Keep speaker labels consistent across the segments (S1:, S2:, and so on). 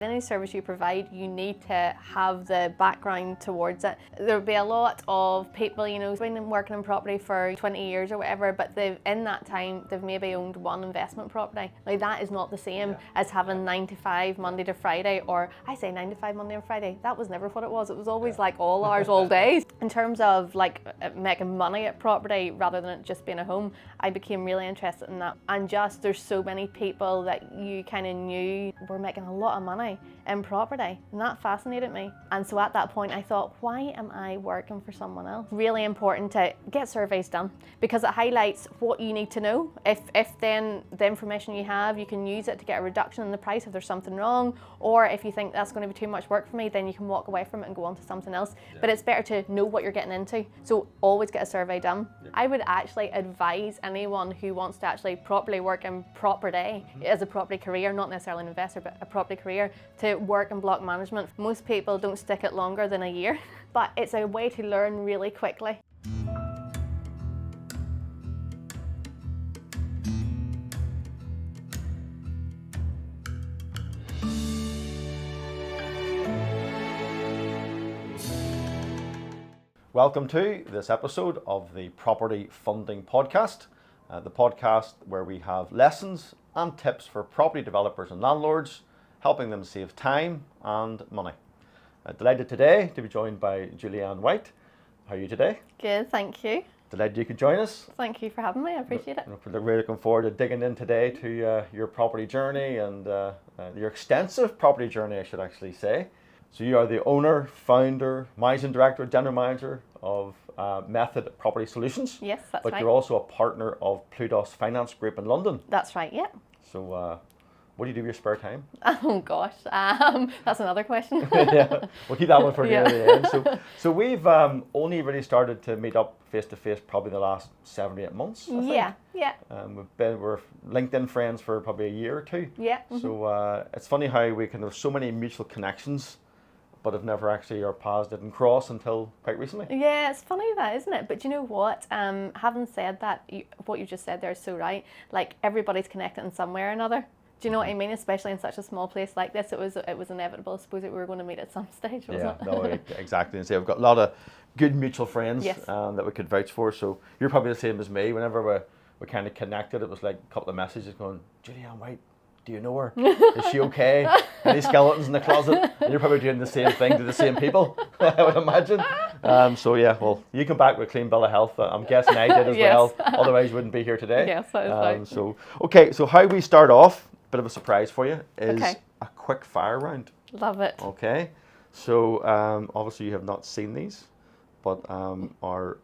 S1: Any service you provide, you need to have the background towards it. There'll be a lot of people, been working in property for 20 years or whatever, but in that time, they've maybe owned one investment property. Now that is not the same as having 9 to 5 Monday to Friday, or I say 9 to 5 Monday and Friday. That was never what it was. It was always like all hours, all days. In terms of like making money at property rather than it just being a home, I became really interested in that. And just there's so many people that you kind of knew were making a lot of money in property, and that fascinated me. And so at that point I thought, why am I working for someone else? Really important to get surveys done, because it highlights what you need to know. If then the information you have, you can use it to get a reduction in the price if there's something wrong, or if you think that's going to be too much work for me, then you can walk away from it and go on to something else. But it's better to know what you're getting into, so always get a survey done. I would actually advise anyone who wants to actually properly work in property as a property career, not necessarily an investor, but a property career, to work in block management. Most people don't stick it longer than a year, but it's a way to learn really quickly.
S2: Welcome to this episode of the Property Funding Podcast, the podcast where we have lessons and tips for property developers and landlords, helping them save time and money. Delighted today to be joined by Julieanne White. How are you today?
S1: Good, thank you.
S2: Delighted you could join us.
S1: Thank you for having me, I appreciate it.
S2: We're really looking forward to digging in today to your property journey and your extensive property journey, I should actually say. So you are the owner, founder, managing director, general manager of Method Property Solutions.
S1: Yes, that's
S2: but
S1: right.
S2: You're also a partner of Plutos Finance Group in London.
S1: That's right, yeah.
S2: So what do you do with your spare time?
S1: Oh gosh, that's another question.
S2: Yeah, we'll keep that one for near
S1: Yeah.
S2: the end. So we've only really started to meet up face to face probably the last 7 or 8 months. I think.
S1: Yeah.
S2: We're LinkedIn friends for probably a year or two.
S1: Yeah.
S2: So it's funny how we can have so many mutual connections, but have never actually, our paths didn't cross until quite recently.
S1: Yeah, it's funny that, isn't it? But you know what? Having said that, what you just said there is so right. Like, everybody's connected in some way or another. Do you know what I mean? Especially in such a small place like this, it was inevitable. I suppose that we were going to meet at some stage, wasn't it?
S2: No, exactly. And so I've got a lot of good mutual friends
S1: Yes.
S2: that we could vouch for. So you're probably the same as me. Whenever we kind of connected, it was like a couple of messages going, Julieanne White, do you know her? Is she okay? Any skeletons in the closet? And you're probably doing the same thing to the same people, I would imagine. So yeah, well, you come back with a clean bill of health. I'm guessing I did as
S1: Yes.
S2: well. Otherwise, you wouldn't be here today.
S1: Yes, that is right.
S2: So how we start off, bit of a surprise for you, is
S1: Okay.
S2: a quick fire round.
S1: Love it.
S2: Okay. So obviously you have not seen these, but our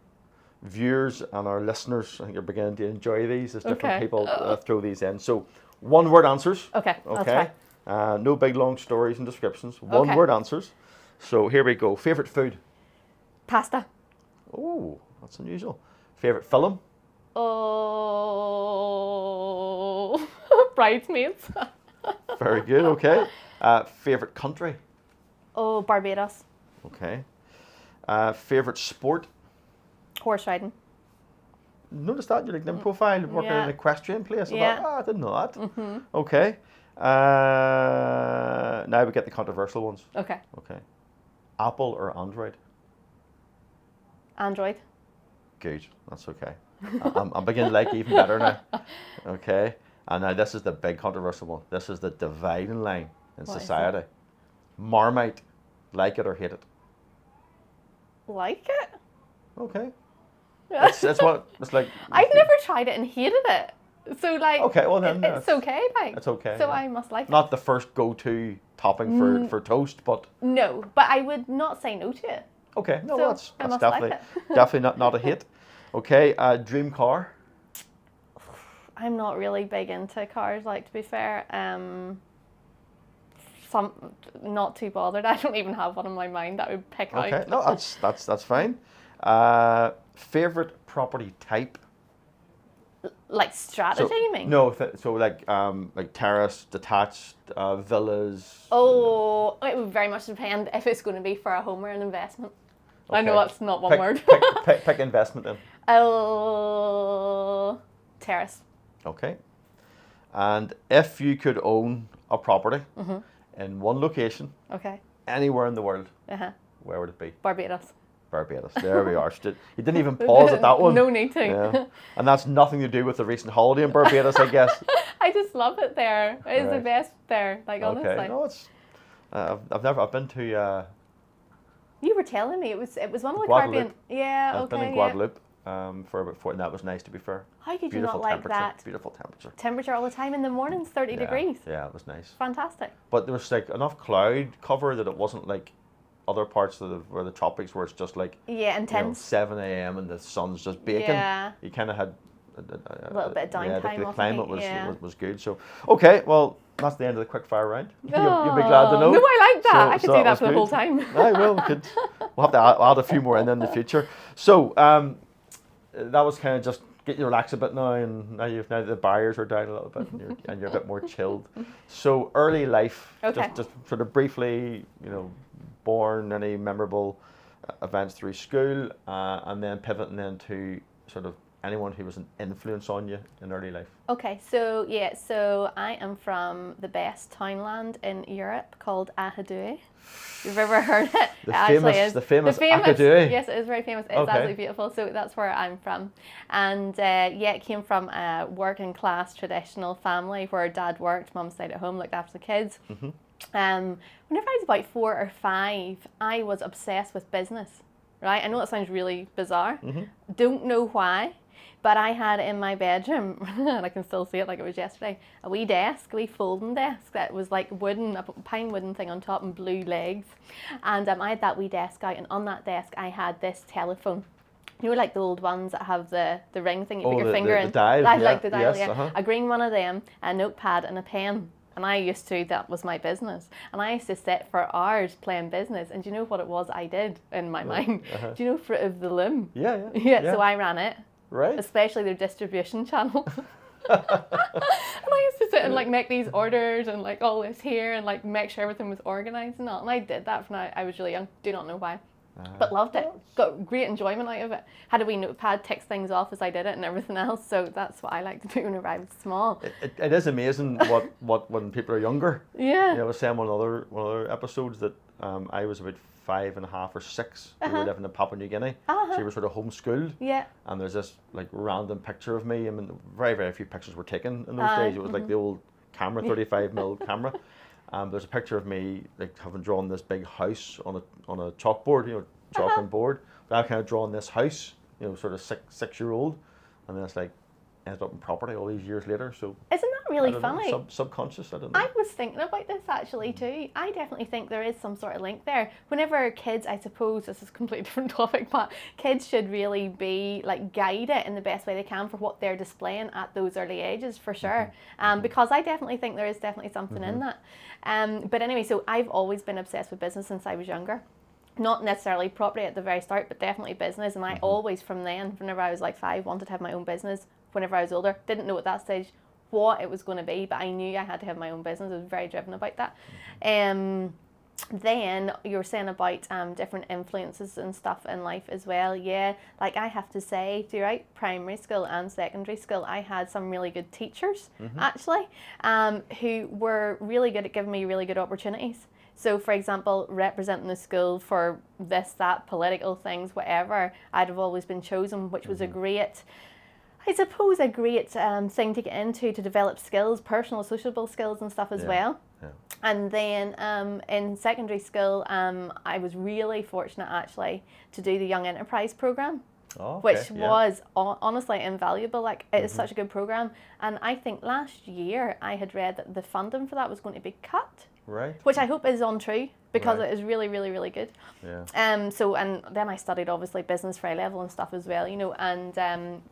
S2: viewers and our listeners, I think, are beginning to enjoy these as different
S1: Okay.
S2: people throw these in. So one word answers.
S1: Okay, that's fine.
S2: No big long stories and descriptions. One
S1: Okay.
S2: word answers. So here we go. Favorite food?
S1: Pasta.
S2: Oh, that's unusual. Favorite film?
S1: Oh, Bridesmaids.
S2: Very good. Okay. Favorite country?
S1: Oh, Barbados.
S2: Okay. Favorite sport?
S1: Horse riding.
S2: Notice that your LinkedIn profile, working in an equestrian place. I
S1: Yeah.
S2: thought, I didn't know that. Okay. Now we get the controversial ones.
S1: Okay.
S2: Okay. Apple or Android?
S1: Android.
S2: Good. That's okay. I'm beginning to like it even better now. Okay. And now this is the big controversial one. This is the dividing line in
S1: What is
S2: society. Marmite, like it or hate it?
S1: Like it?
S2: Okay. It's what it's like.
S1: I've never tried it and hated it. So like,
S2: Okay, well then,
S1: it's okay, like.
S2: it's okay,
S1: So
S2: yeah.
S1: I must like
S2: Not the first go-to topping for toast, but
S1: it. No, but I would not say no to it.
S2: okay. No,
S1: So,
S2: that's
S1: I must like
S2: definitely definitely not a hit. Okay, dream car.
S1: I'm not really big into cars, like, to be fair. Not too bothered. I don't even have one in my mind that I would pick
S2: Okay,
S1: out.
S2: no, that's fine. Favorite property type.
S1: Like strategy, you mean?
S2: No, so like terrace, detached, villas.
S1: Oh, it would very much depend if it's going to be for a home or an investment. I know
S2: Okay.
S1: that's not one word.
S2: Pick investment then.
S1: Oh, terrace.
S2: Okay. And if you could own a property in one location,
S1: Okay.
S2: anywhere in the world,
S1: Uh-huh.
S2: where would it be?
S1: Barbados.
S2: Barbados. There we are. You didn't even pause at that one.
S1: No need to.
S2: Yeah. And that's nothing to do with the recent holiday in Barbados, I guess.
S1: I just love it there. It's the
S2: Right.
S1: best there, like honestly.
S2: Okay. No, it's. I've been to.
S1: You were telling me it was one of the
S2: Guadeloupe.
S1: Caribbean. Yeah,
S2: I've
S1: okay.
S2: been in Guadeloupe for about 4, and that was nice, to be fair.
S1: How could you
S2: Beautiful
S1: not like
S2: temperature.
S1: that?
S2: Beautiful temperature.
S1: Temperature all the time in the mornings, 30 degrees.
S2: Yeah, it was nice.
S1: Fantastic.
S2: But there was like enough cloud cover that it wasn't like other parts of where the tropics, where it's just like
S1: Yeah, intense.
S2: 7 a.m. and the sun's just baking.
S1: Yeah.
S2: You kind of had
S1: A little bit of
S2: yeah,
S1: downtime.
S2: the
S1: off
S2: climate
S1: the heat,
S2: was good. So okay, well that's the end of the quick fire round. You'll be glad to know.
S1: No, I like that.
S2: So-
S1: I could
S2: so
S1: do
S2: that
S1: that
S2: was
S1: for the
S2: good.
S1: whole time.
S2: I will. We'll have to add a few more in the future. So that was kind of just get you relaxed a bit now, and now the barriers are down a little bit, and you're a bit more chilled. So early life,
S1: Okay.
S2: just sort of briefly, born, any memorable events through school, and then pivoting into sort of anyone who was an influence on you in early life.
S1: Okay, so I am from the best townland in Europe called Ahadui. You've ever heard it?
S2: The
S1: It actually
S2: famous-
S1: is.
S2: the famous Ahadui?
S1: Yes, it is very famous. It's
S2: Okay.
S1: absolutely beautiful. So that's where I'm from. And it came from a working class traditional family where dad worked, mum stayed at home, looked after the kids.
S2: Mm-hmm.
S1: Whenever I was about 4 or 5, I was obsessed with business, right? I know that sounds really bizarre.
S2: Mm-hmm.
S1: Don't know why. But I had in my bedroom, and I can still see it like it was yesterday, a wee desk, a wee folding desk that was like wooden, a pine wooden thing on top and blue legs. And I had that wee desk out, and on that desk I had this telephone. You know, like the old ones that have the ring thing you put your finger in?
S2: The dial,
S1: I
S2: yeah,
S1: like the dial,
S2: yes,
S1: yeah.
S2: uh-huh.
S1: A green one of them, a notepad and a pen. And I used to, that was my business. And I used to sit for hours playing business. And do you know what it was I did in my mind?
S2: Uh-huh.
S1: Do you know Fruit of the Loom?
S2: Yeah.
S1: Yeah, so I ran it.
S2: Right.
S1: Especially their distribution channel. And I used to sit and like make these orders and like all this here and like make sure everything was organised and all. And I did that when I was really young. Do not know why. But loved it. Got great enjoyment out of it. Had a wee notepad, ticked things off as I did it and everything else. So that's what I like to do whenever I was small.
S2: It is amazing what when people are younger.
S1: Yeah.
S2: I was saying one of the other episodes that I was about 5.5 or 6. We were living in Papua New Guinea. So you were sort of homeschooled.
S1: Yeah.
S2: And there's this like random picture of me. I mean, very, very few pictures were taken in those days. It was like the old camera, 35mm camera. There's a picture of me like having drawn this big house on a chalkboard, chalk and board. But I've kind of drawn this house, sort of 6-year-old, and then it's like ended up in property all these years later. So
S1: Isn't that really
S2: I don't know,
S1: funny?
S2: subconscious, I don't know.
S1: I was thinking about this actually too. I definitely think there is some sort of link there. Whenever kids, I suppose this is a completely different topic, but kids should really be like guided in the best way they can for what they're displaying at those early ages, for sure. Because I definitely think there is definitely something in that. But anyway, so I've always been obsessed with business since I was younger. Not necessarily property at the very start, but definitely business. And I always, from then, whenever I was like 5, wanted to have my own business. Whenever I was older, didn't know at that stage what it was going to be, but I knew I had to have my own business. I was very driven about that. Then you were saying about different influences and stuff in life as well. Yeah, like I have to say, throughout primary school and secondary school, I had some really good teachers actually, who were really good at giving me really good opportunities. So, for example, representing the school for this, that, political things, whatever, I'd have always been chosen, which was a great, I suppose, a great thing to get into to develop skills, personal, sociable skills and stuff as well.
S2: Yeah.
S1: And then in secondary school, I was really fortunate actually to do the Young Enterprise Programme.
S2: Oh, okay,
S1: Which
S2: yeah.
S1: was honestly invaluable. Like, it is such a good program. And I think last year I had read that the funding for that was going to be cut.
S2: Right.
S1: Which I hope is untrue, because
S2: Right.
S1: it is really, really, really good.
S2: Yeah.
S1: So, and then I studied obviously business for A-level and stuff as well, and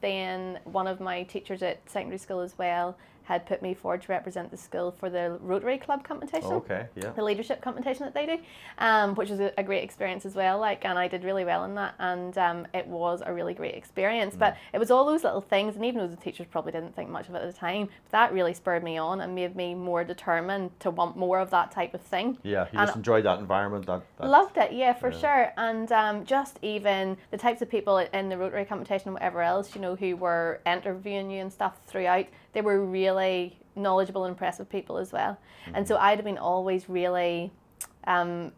S1: then one of my teachers at secondary school as well had put me forward to represent the school for the Rotary Club competition.
S2: Okay. Yeah.
S1: The leadership competition that they do, which was a great experience as well. Like, and I did really well in that, and it was a really great experience. But it was all those little things, and even though the teachers probably didn't think much of it at the time, that really spurred me on and made me more determined to want more of that type of thing.
S2: Yeah. You
S1: And
S2: just enjoyed that environment. That
S1: loved it, yeah, for sure. And just even the types of people in the Rotary competition and whatever else, who were interviewing you and stuff throughout, they were really knowledgeable and impressive people as well. And so I'd have been always really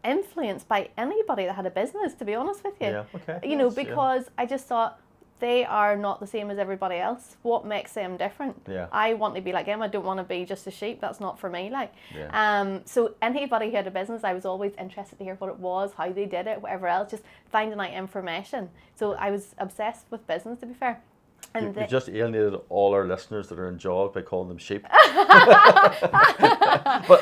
S1: influenced by anybody that had a business, to be honest with you.
S2: Yeah, okay.
S1: You know,
S2: Yes,
S1: because I just thought, they are not the same as everybody else. What makes them different?
S2: Yeah.
S1: I want to be like them. I don't want to be just a sheep. That's not for me.
S2: Yeah.
S1: So anybody who had a business, I was always interested to hear what it was, how they did it, whatever else, just finding out information. So I was obsessed with business, to be fair. And
S2: You just alienated all our listeners that are in jobs by calling them sheep. But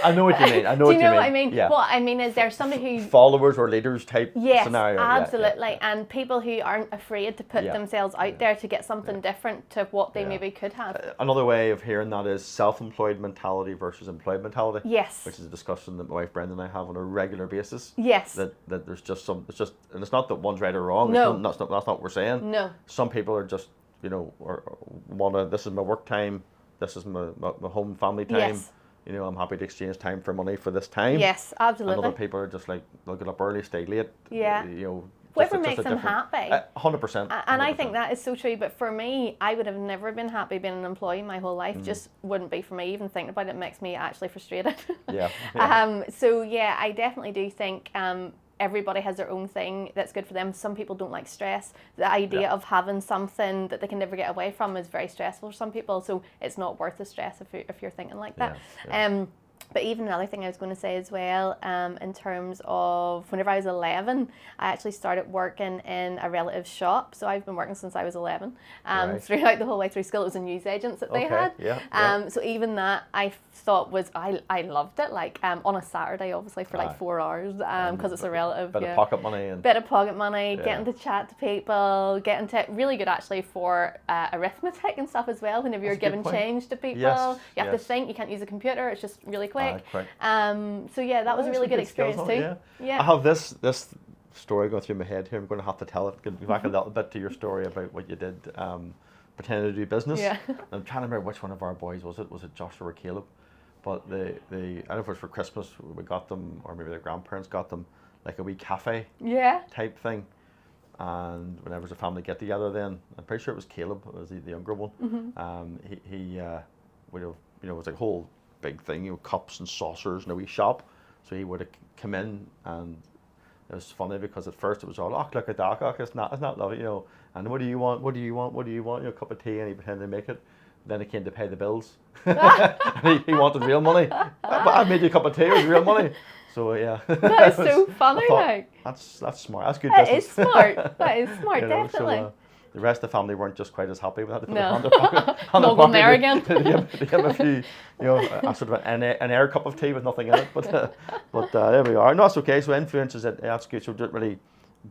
S2: I know what you mean.
S1: Do you know what I mean?
S2: Yeah.
S1: What I mean is there's somebody who...
S2: Followers or leaders type scenario.
S1: Absolutely.
S2: Yeah.
S1: And people who aren't afraid to put themselves out there to get something different to what they maybe could have.
S2: Another way of hearing that is self-employed mentality versus employed mentality.
S1: Yes.
S2: Which is a discussion that my wife Brenda and I have on a regular basis.
S1: Yes.
S2: That there's just and it's not that one's right or wrong.
S1: No.
S2: That's not what we're saying.
S1: No.
S2: Some people are just, you know, or wanna, this is my work time, this is my home family time.
S1: Yes.
S2: You know, I'm happy to exchange time for money for this time.
S1: Yes, absolutely.
S2: And other people are just like, they'll get up early, stay late.
S1: Yeah.
S2: You know,
S1: whatever makes them happy.
S2: 100%.
S1: And I think that is so true. But for me, I would have never been happy being an employee my whole life. Just wouldn't be for me. Even thinking about it makes me actually frustrated.
S2: Yeah.
S1: So yeah, I definitely do think everybody has their own thing that's good for them. Some people don't like stress. The idea of having something that they can never get away from is very stressful for some people. So it's not worth the stress if you're thinking like that.
S2: Yeah.
S1: But even another thing I was going to say as well, in terms of whenever I was 11, I actually started working in a relative's shop. So I've been working since I was 11. Throughout the whole way through school, it was a newsagents that they had.
S2: Yeah.
S1: So even that I thought was, I loved it. Like on a Saturday, obviously, for like 4 hours, because it's a relative.
S2: Bit of pocket money.
S1: Bit of pocket money, getting to chat to people, getting to, really good actually for arithmetic and stuff as well. Whenever you're giving change to people, you have to think, you can't use a computer, it's just really quick. So yeah, that was a really good experience too.
S2: I have this story going through my head here. I'm going to have to tell it. Go back a little bit to your story about what you did, pretending to do business. I'm trying to remember which one of our boys was it. Was it Joshua or Caleb? But the I don't know if it was for Christmas we got them, or maybe their grandparents got them, like a wee cafe type thing. And whenever it was a family get together, then I'm pretty sure it was Caleb, it was the younger one. He would have, you know, it was like a whole big thing, you know, cups and saucers in a wee shop. So he would have come in, and it was funny because at first it was all, oh, look at that, oh, it's not lovely, you know, and what do you want, you know, a cup of tea, and he pretended to make it. Then it came to pay the bills. And he wanted real money. But I made you a cup of tea, it was real money. So yeah.
S1: That is so funny.
S2: Like that's smart. That's good
S1: business.
S2: That is
S1: smart. That is smart,
S2: you know,
S1: definitely.
S2: So, the rest of the family weren't just quite as happy with that.
S1: Not going there again.
S2: They give a few, you know, a sort of an air cup of tea with nothing in it. But there we are. No, that's okay. So influences, that's good. So really,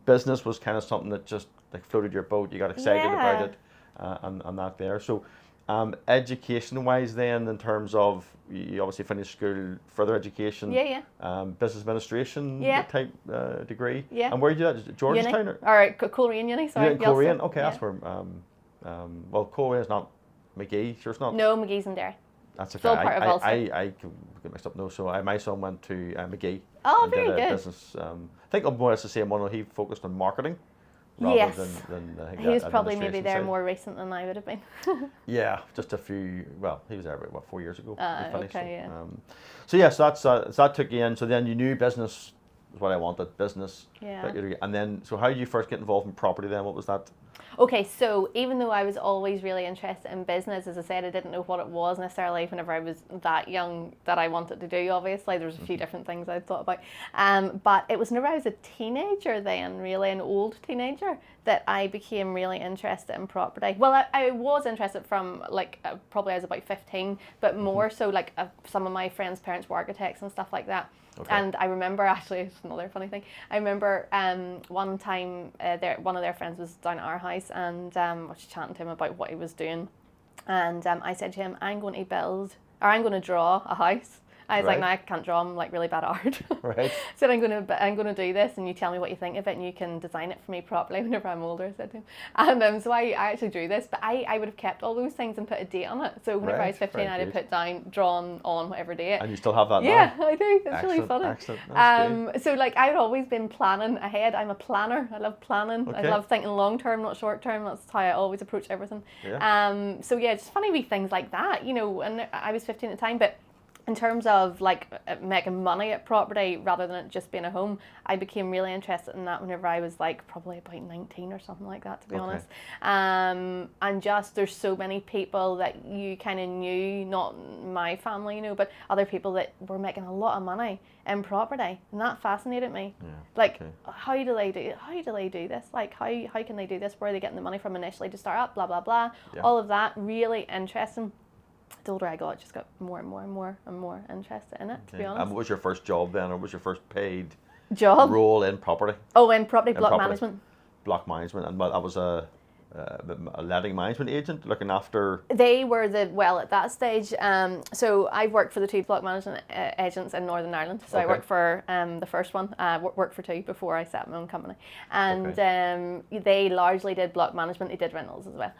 S2: business was kind of something that just like floated your boat. You got excited about it, and that there. So. Education-wise, then, in terms of you obviously finished school, further education, business administration type degree, and where did you do that? Georgetown,
S1: or Coleraine Uni? Sorry,
S2: Coleraine. Okay, that's where. Well, Coleraine is not McGee. Sure, it's not.
S1: No, McGee's in there.
S2: That's okay.
S1: Still part of Ulster.
S2: I get mixed up. No, so my son went to McGee.
S1: Oh,
S2: and
S1: very
S2: did
S1: good.
S2: Business. I think more or less the same one. He focused on marketing. Rather than I think
S1: he was probably maybe there
S2: side.
S1: more recent than I would have been.
S2: Yeah, just a few. Well, he was there about 4 years ago.
S1: Okay,
S2: so that took you in. So then you knew business was what I wanted. Business.
S1: Yeah.
S2: And then, so how did you first get involved in property? Then what was that?
S1: Okay, so even though I was always really interested in business, as I said, I didn't know what it was necessarily whenever I was that young that I wanted to do, obviously. There was a few different things I'd thought about. But it was whenever I was a teenager then, really an old teenager, that I became really interested in property. Well, I was interested from like, probably I was about 15, but more so like some of my friends' parents were architects and stuff like that. Okay. And I remember, actually, it's another funny thing. I remember one time one of their friends was down at our house, and I was chatting to him about what he was doing. And I said to him, I'm going to draw a house. I was like,
S2: Right.
S1: no, I can't draw. I'm like really bad at art.
S2: Right.
S1: So I'm gonna do this, and you tell me what you think of it, and you can design it for me properly whenever I'm older. I said to him, and so I actually drew this, but I would have kept all those things and put a date on it. So whenever I was 15,
S2: Very
S1: I'd have
S2: good.
S1: put down drawn on whatever date.
S2: And you still have that
S1: Yeah,
S2: now?
S1: I do. It's really
S2: Excellent,
S1: funny.
S2: excellent. That's
S1: So like I've always been planning ahead. I'm a planner. I love planning. I
S2: Okay.
S1: love thinking long term, not short term. That's how I always approach everything.
S2: Yeah.
S1: So yeah, just funny wee things like that, and I was 15 at the time, but in terms of like making money at property rather than it just being a home, I became really interested in that whenever I was like probably about 19 or something like that, to be honest. And just there's so many people that you kind of knew, not my family, but other people that were making a lot of money in property, and that fascinated me.
S2: Yeah.
S1: Like,
S2: Okay.
S1: how do they do this? Like, how can they do this? Where are they getting the money from initially to start up? Blah blah blah.
S2: Yeah.
S1: All of that really interesting. The older I got, I just got more and more and more and more interested in it, to be
S2: Okay.
S1: honest.
S2: And what was your first job then, or what was your first paid
S1: Job?
S2: role in property?
S1: Oh, in property block
S2: property.
S1: management.
S2: Block management, and I was a letting management agent looking after.
S1: They were at that stage. So I've worked for the two block management agents in Northern Ireland. So I
S2: Okay.
S1: worked for the first one, worked for two before I set up my own company. And they largely did block management. They did rentals as well.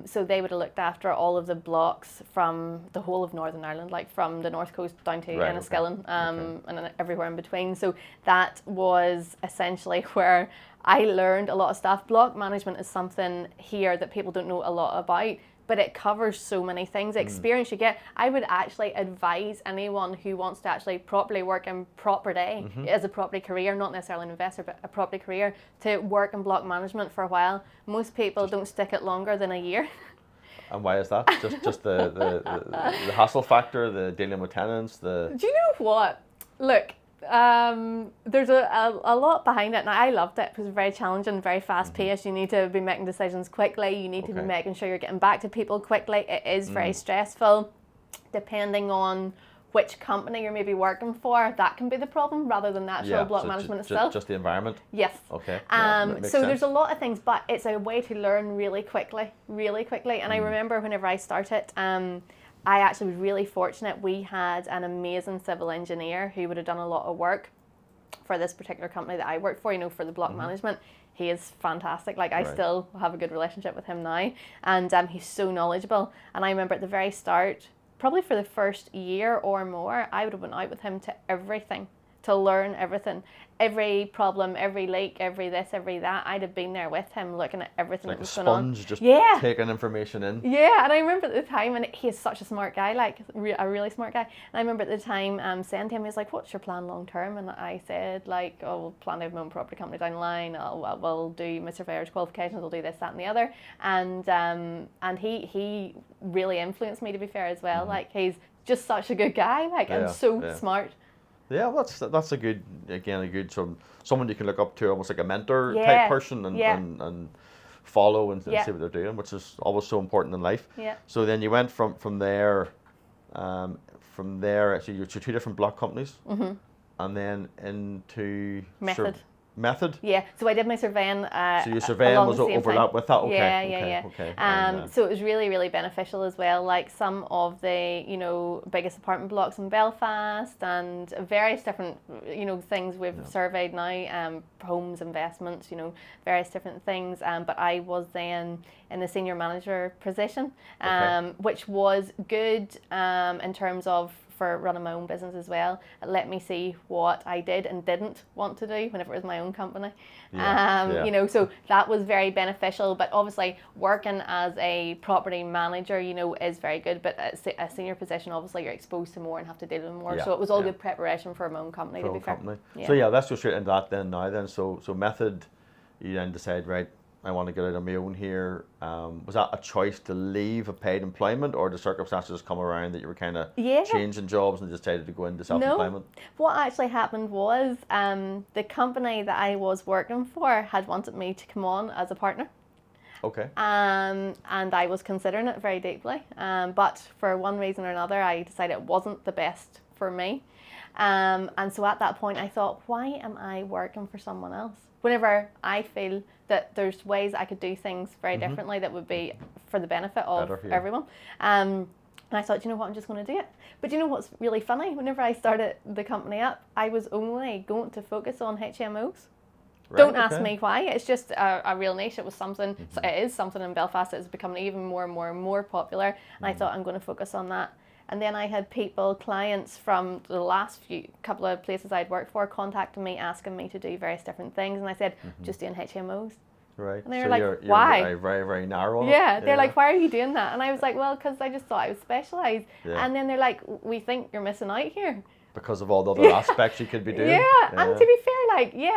S1: So they would have looked after all of the blocks from the whole of Northern Ireland, like from the north coast down to
S2: Right,
S1: Enniskillen,
S2: okay.
S1: and then everywhere in between. So that was essentially where I learned a lot of stuff. Block management is something here that people don't know a lot about, but it covers so many things. The experience you get, I would actually advise anyone who wants to actually properly work in property as a property career, not necessarily an investor, but a property career, to work in block management for a while. Most people don't stick it longer than a year.
S2: And why is that? Just the hassle factor, the dealing with tenants, the.
S1: Do you know what? Look, there's a lot behind it. Now, I loved it. It was very challenging, very fast paced. You need to be making decisions quickly. You need to be
S2: Okay.
S1: making sure you're getting back to people quickly. It is very stressful. Depending on which company you're maybe working for, that can be the problem rather than the actual block
S2: so
S1: management itself.
S2: Just the environment.
S1: Yes.
S2: Okay. Yeah, that makes
S1: So
S2: sense.
S1: there's a lot of things, but it's a way to learn really quickly. And I remember whenever I started, I actually was really fortunate. We had an amazing civil engineer who would have done a lot of work for this particular company that I worked for, for the block management. He is fantastic. Like, I
S2: Right.
S1: still have a good relationship with him now. And he's so knowledgeable. And I remember at the very start, probably for the first year or more, I would have went out with him to everything, to learn everything. Every problem, every leak, every this, every that. I'd have been there with him looking at everything
S2: Like
S1: that
S2: a
S1: was going on.
S2: sponge, just
S1: Yeah.
S2: taking information in.
S1: Yeah, and I remember at the time, and he is such a smart guy, like a really smart guy. And I remember at the time saying to him, he was like, "What's your plan long term?" And I said, like, "Oh, we'll plan to have my own property company down the line. We'll do my surveyor's qualifications. We'll do this, that, and the other." And he really influenced me, to be fair, as well. Like, he's just such a good guy, like, and so smart.
S2: Yeah, well, that's a good someone you can look up to, almost like a mentor
S1: Yeah,
S2: type person, and
S1: yeah.
S2: and follow and
S1: Yeah.
S2: see what they're doing, which is always so important in life.
S1: Yeah.
S2: So then you went from there, actually you're two different block companies, and then into
S1: Method.
S2: Method.
S1: Yeah, so I did my surveying.
S2: So your surveying
S1: along
S2: was
S1: the same
S2: overlap
S1: time.
S2: with that. Okay.
S1: Yeah.
S2: Okay.
S1: So it was really, really beneficial as well. Like some of the, biggest apartment blocks in Belfast and various different, things we've surveyed now, homes, investments, various different things. But I was then in the senior manager position, which was good in terms of for running my own business as well. It let me see what I did and didn't want to do whenever it was my own company. So that was very beneficial. But obviously working as a property manager, is very good. But at a senior position, obviously you're exposed to more and have to deal with more. So it was all good preparation for my own company, to be fair.
S2: So let's go straight into that then now then. So Method, you then decide, right, I want to get out on my own here. Was that a choice to leave a paid employment, or the circumstances come around that you were kind of changing jobs and decided to go into self-employment?
S1: No. What actually happened was the company that I was working for had wanted me to come on as a partner.
S2: Okay.
S1: And I was considering it very deeply. But for one reason or another, I decided it wasn't the best for me. And so at that point, I thought, why am I working for someone else? Whenever I feel that there's ways I could do things very differently that would be for the benefit of everyone. And I thought, you know what, I'm just going to do it. But you know what's really funny? Whenever I started the company up, I was only going to focus on HMOs.
S2: Right,
S1: Don't ask
S2: okay.
S1: me why. It's just a real niche. It was something. So it is something in Belfast that is becoming even more and more and more popular. And I thought I'm going to focus on that. And then I had clients from the last couple of places I'd worked for, contacting me, asking me to do various different things. And I said, just doing HMOs.
S2: Right.
S1: And they were
S2: So
S1: like,
S2: you're
S1: why?
S2: very, very, very narrow on it.
S1: Yeah, they're like, why are you doing that? And I was like, well, because I just thought I was specialised.
S2: Yeah.
S1: And then they're like, we think you're missing out here.
S2: Because of all the other aspects you could be doing.
S1: Yeah, and to be fair,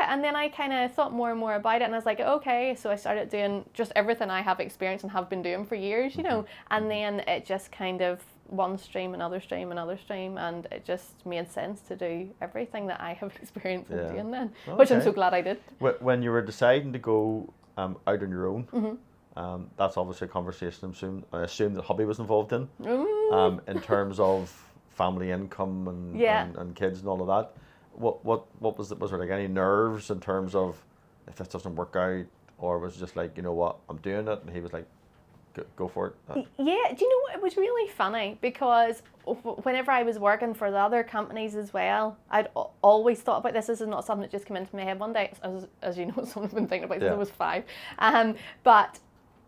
S1: and then I kind of thought more and more about it, and I was like, okay, so I started doing just everything I have experienced and have been doing for years, you know, and then it just kind of one stream, another stream, another stream, and it just made sense to do everything that I have experienced in doing then, which I'm so glad I did.
S2: When you were deciding to go out on your own, that's obviously a conversation I assume that hubby was involved in terms of family income and kids and all of that. What was it? Was there like any nerves in terms of if this doesn't work out, or was it just like, you know what, I'm doing it, and he was like, go for it?
S1: Yeah, do you know what? It was really funny because whenever I was working for the other companies as well, I'd always thought about this. This is not something that just came into my head one day. As you know, something I've been thinking about since I was 5. But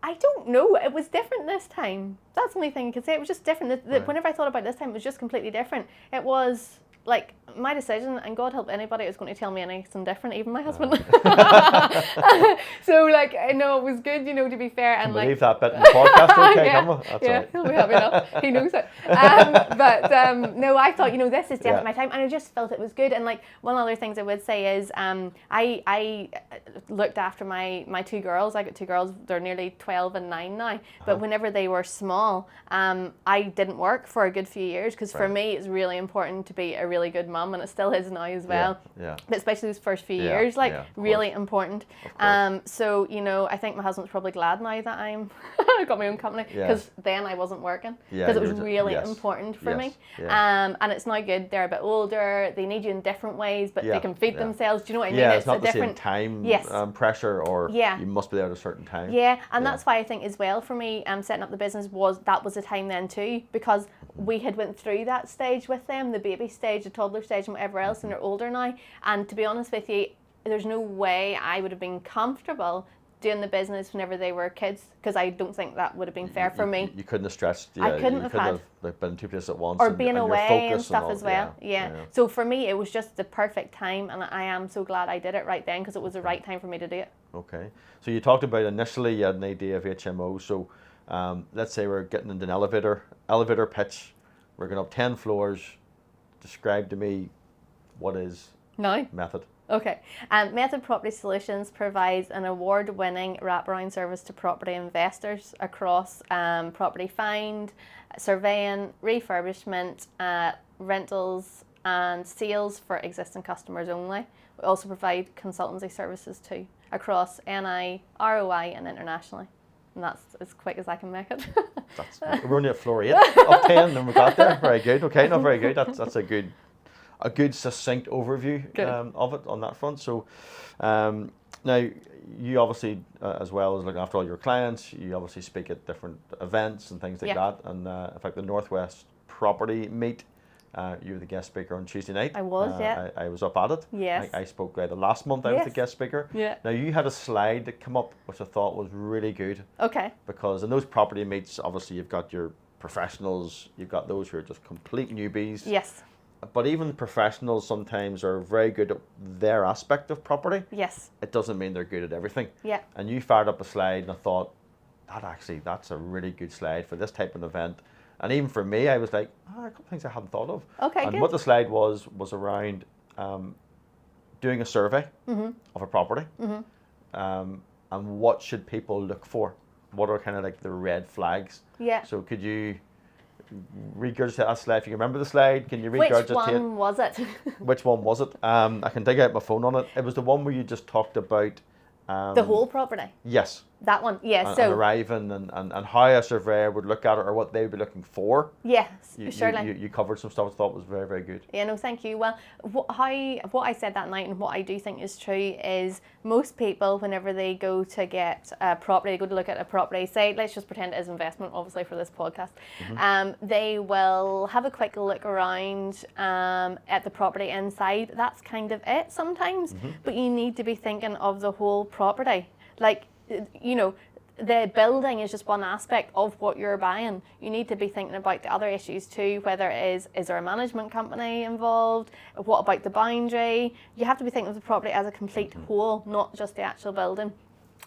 S1: I don't know. It was different this time. That's the only thing I can say. It was just different. Whenever I thought about this time, it was just completely different. It was like my decision, and God help anybody who's going to tell me anything different, even my husband. So like, I know it was good, you know, to be fair. And
S2: like, leave that bit in the podcast, okay?
S1: Yeah,
S2: That's
S1: yeah,
S2: right.
S1: He'll be happy enough. He knows it. No, I thought, you know, this is definitely my time, and I just felt it was good. And like, one of the other things I would say is, I looked after my 2 girls. I got 2 girls. They're nearly 12 and 9 now. But whenever they were small, I didn't work for a good few years because for me it's really important to be a really good mum, and it still is now as well.
S2: Yeah.
S1: But especially those first few years, really important. So, you know, I think my husband's probably glad now that I'm I got my own company, because then I wasn't working, because it was really important for me. And it's now good. They're a bit older. They need you in different ways, but they can feed themselves. Do you know what I mean?
S2: Yeah, it's not the same time pressure, or you must be there at a certain time.
S1: Yeah, and that's why I think as well for me, setting up the business was the time then too, because we had went through that stage with them, the baby stage, the toddler stage, and whatever else, and they're older now. And to be honest with you, there's no way I would have been comfortable doing the business whenever they were kids, because I don't think that would have been fair for me.
S2: You couldn't have stretched.
S1: I couldn't have
S2: been 2 places at once,
S1: or being away and stuff
S2: and
S1: as well. Yeah. So for me, it was just the perfect time, and I am so glad I did it right then, because it was the right time for me to do it.
S2: Okay. So you talked about initially you had an idea of HMO. So let's say we're getting into an elevator pitch. We're going up 10 floors. Describe to me what is Method.
S1: Okay. Method Property Solutions provides an award-winning wraparound service to property investors across property find, surveying, refurbishment, rentals and sales for existing customers only. We also provide consultancy services too across NI, ROI and internationally. And that's as quick as I can make it.
S2: We're only at floor 8 of 10 and we got there. Very good. Okay, no, very good. That's a good succinct overview of it on that front. So now you obviously, as well as looking after all your clients, you obviously speak at different events and things like that. And in fact, the Northwest Property Meet, you were the guest speaker on Tuesday night.
S1: I was,
S2: I was up at it.
S1: Yes.
S2: I spoke the last month. I was the guest speaker.
S1: Yeah.
S2: Now you had a slide that came up, which I thought was really good.
S1: Okay.
S2: Because in those property meets, obviously you've got your professionals, you've got those who are just complete newbies.
S1: Yes.
S2: But even professionals sometimes are very good at their aspect of property.
S1: Yes.
S2: It doesn't mean they're good at everything.
S1: Yeah.
S2: And you fired up a slide and I thought, that's a really good slide for this type of event. And even for me, I was like, a couple of things I hadn't thought of.
S1: Okay,
S2: and
S1: good.
S2: what the slide was around doing a survey of a property. And what should people look for? What are kind of like the red flags?
S1: Yeah.
S2: So could you regurgitate that slide? If you remember the slide, can you regurgitate?
S1: Which one was it?
S2: Which one was it? I can dig out my phone on it. It was the one where you just talked about...
S1: the whole property?
S2: Yes.
S1: That one, yeah.
S2: and
S1: So
S2: arriving and how a surveyor would look at it or what they would be looking for.
S1: yes,
S2: You,
S1: surely.
S2: you covered some stuff I thought was very, very good.
S1: Yeah, no, thank you. Well, what I said that night and what I do think is true is most people, whenever they go to get a property, they go to look at a property, say, let's just pretend it is investment, obviously, for this podcast, they will have a quick look around at the property inside. That's kind of it sometimes, but you need to be thinking of the whole property. Like, you know, the building is just one aspect of what you're buying. You need to be thinking about the other issues too, whether it is there a management company involved? What about the boundary? You have to be thinking of the property as a complete whole, not just the actual building.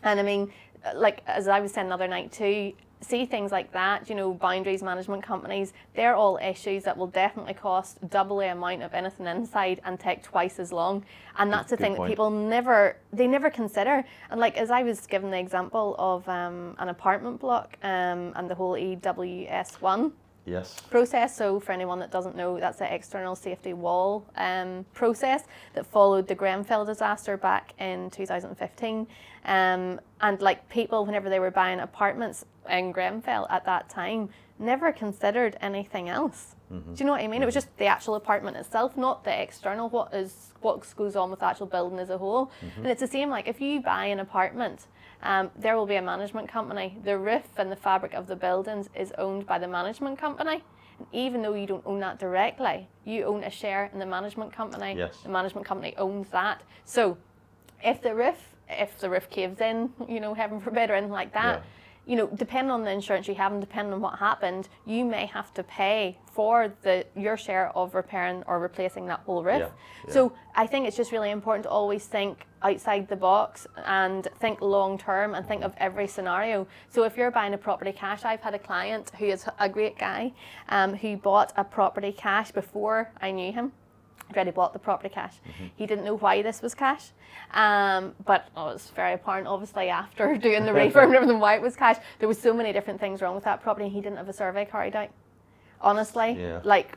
S1: And I mean, like as I was saying the other night too, see things like that, you know, boundaries, management companies, they're all issues that will definitely cost double the amount of anything inside and take twice as long. And that's the thing that people never consider. And like, as I was given the example of an apartment block and the whole EWS1 process. So for anyone that doesn't know, that's the external safety wall process that followed the Grenfell disaster back in 2015. And like people, whenever they were buying apartments in Grenfell at that time, never considered anything else. Do you know what I mean? It was just the actual apartment itself, not the external, what goes on with the actual building as a whole. And it's the same, like if you buy an apartment, there will be a management company. The roof and the fabric of the buildings is owned by the management company. And even though you don't own that directly, you own a share in the management company.
S2: Yes.
S1: The management company owns that. So if the roof caves in, you know, heaven forbid, or anything like that, you know, depending on the insurance you have and depending on what happened, you may have to pay for your share of repairing or replacing that whole roof. So I think it's just really important to always think outside the box and think long term and think of every scenario. So if you're buying a property cash, I've had a client who is a great guy who bought a property cash before I knew him. He'd already bought the property cash. He didn't know why this was cash, but it was very apparent obviously after doing the refurb and everything why it was cash. There was so many different things wrong with that property and he didn't have a survey carried out. Honestly, like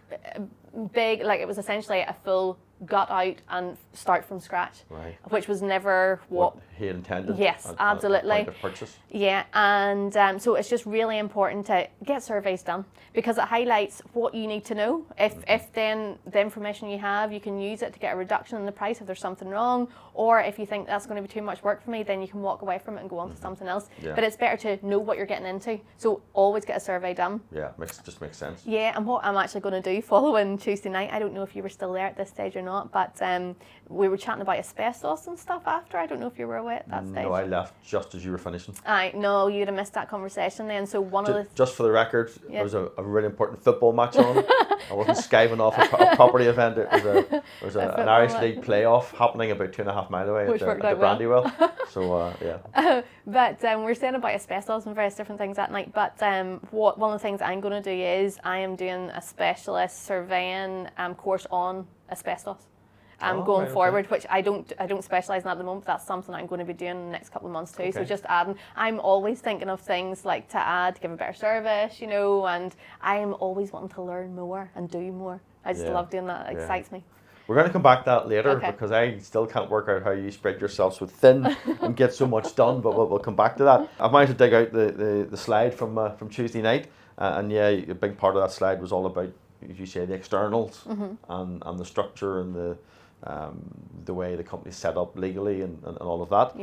S1: big, like it was essentially a full gut out and start from scratch, which was never what
S2: he intended.
S1: Yes, absolutely.
S2: Point of purchase.
S1: Yeah, and so it's just really important to get surveys done because it highlights what you need to know. If then the information you have, you can use it to get a reduction in the price if there's something wrong, or if you think that's going to be too much work for me, then you can walk away from it and go on to something else. But it's better to know what you're getting into, so always get a survey done.
S2: Yeah, just makes sense.
S1: Yeah, and what I'm actually going to do following Tuesday night, I don't know if you were still there at this stage or not, but we were chatting about asbestos and stuff after. I don't know if you were away at that stage.
S2: No, I left just as you were finishing.
S1: No, you'd have missed that conversation then. So
S2: just for the record, there was a really important football match on. I wasn't skiving off a property event. It was an Irish League playoff happening about 2.5 miles away at the Brandywell. So yeah.
S1: But we're saying about asbestos and various different things that night. But one of the things I'm going to do is I am doing a specialist surveying course on asbestos. Going forward, which I don't specialise in at the moment. But that's something I'm going to be doing in the next couple of months too. So just adding, I'm always thinking of things like to add, to give a better service, you know, and I am always wanting to learn more and do more. I just love doing that. It excites me.
S2: We're going to come back to that later because I still can't work out how you spread yourself so thin and get so much done, but we'll come back to that. I've managed to dig out the slide from Tuesday night, and a big part of that slide was all about, as you say, the externals and the structure and the way the company's set up legally and all of that.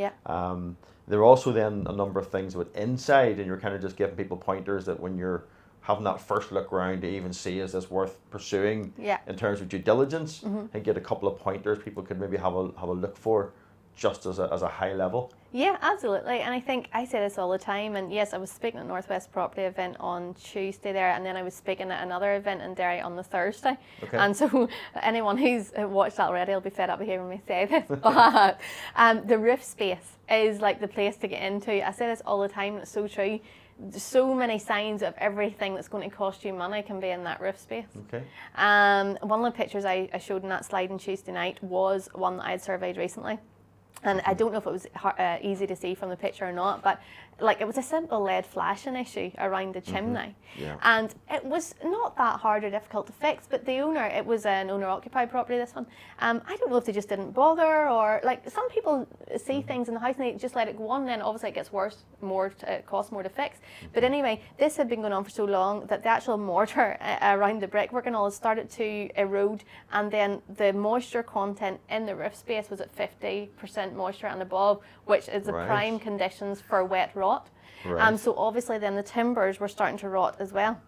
S2: There are also then a number of things with inside, and you're kind of just giving people pointers that when you're having that first look around to even see is this worth pursuing in terms of due diligence, and get a couple of pointers people could maybe have a look for just as a high level.
S1: Yeah, absolutely. And I think I say this all the time. And yes, I was speaking at Northwest Property event on Tuesday there, and then I was speaking at another event in Derry on the Thursday. And so anyone who's watched that already will be fed up with hearing me say this. But the roof space is like the place to get into. I say this all the time, and it's so true. So many signs of everything that's going to cost you money can be in that roof space. One of the pictures I showed in that slide on Tuesday night was one that I had surveyed recently. And I don't know if it was easy to see from the picture or not, but like it was a simple lead flashing issue around the chimney.
S2: Yeah.
S1: And it was not that hard or difficult to fix, but the owner, it was an owner-occupied property, this one. I don't know if they just didn't bother, or like some people see things in the house and they just let it go on, and then obviously it gets worse, it costs more to fix. But anyway, this had been going on for so long that the actual mortar around the brickwork and all had started to erode, and then the moisture content in the roof space was at 50% moisture and above, which is the prime conditions for wet rot. So obviously then the timbers were starting to rot as well.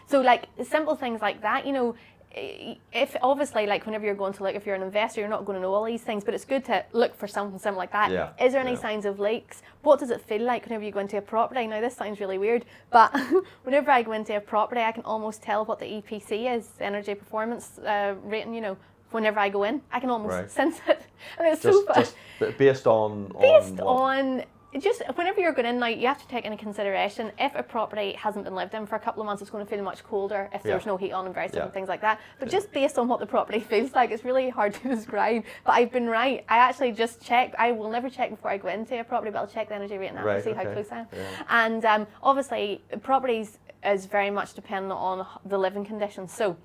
S1: So like simple things like that, you know, if obviously like whenever you're going to look, if you're an investor, you're not going to know all these things, but it's good to look for something simple like that. Is there any signs of leaks? What does it feel like whenever you go into a property? Now this sounds really weird, but whenever I go into a property, I can almost tell what the EPC is, energy performance rating, you know. Whenever I go in, I can almost sense it. And it's
S2: just based on
S1: just whenever you're going in now, you have to take into consideration if a property hasn't been lived in for a couple of months, it's going to feel much colder if there's no heat on and various different things like that. But just based on what the property feels like, it's really hard to describe. But I've been right. I actually just checked. I will never check before I go into a property, but I'll check the energy rating after to see how close I am. And obviously, properties is very much dependent on the living conditions. So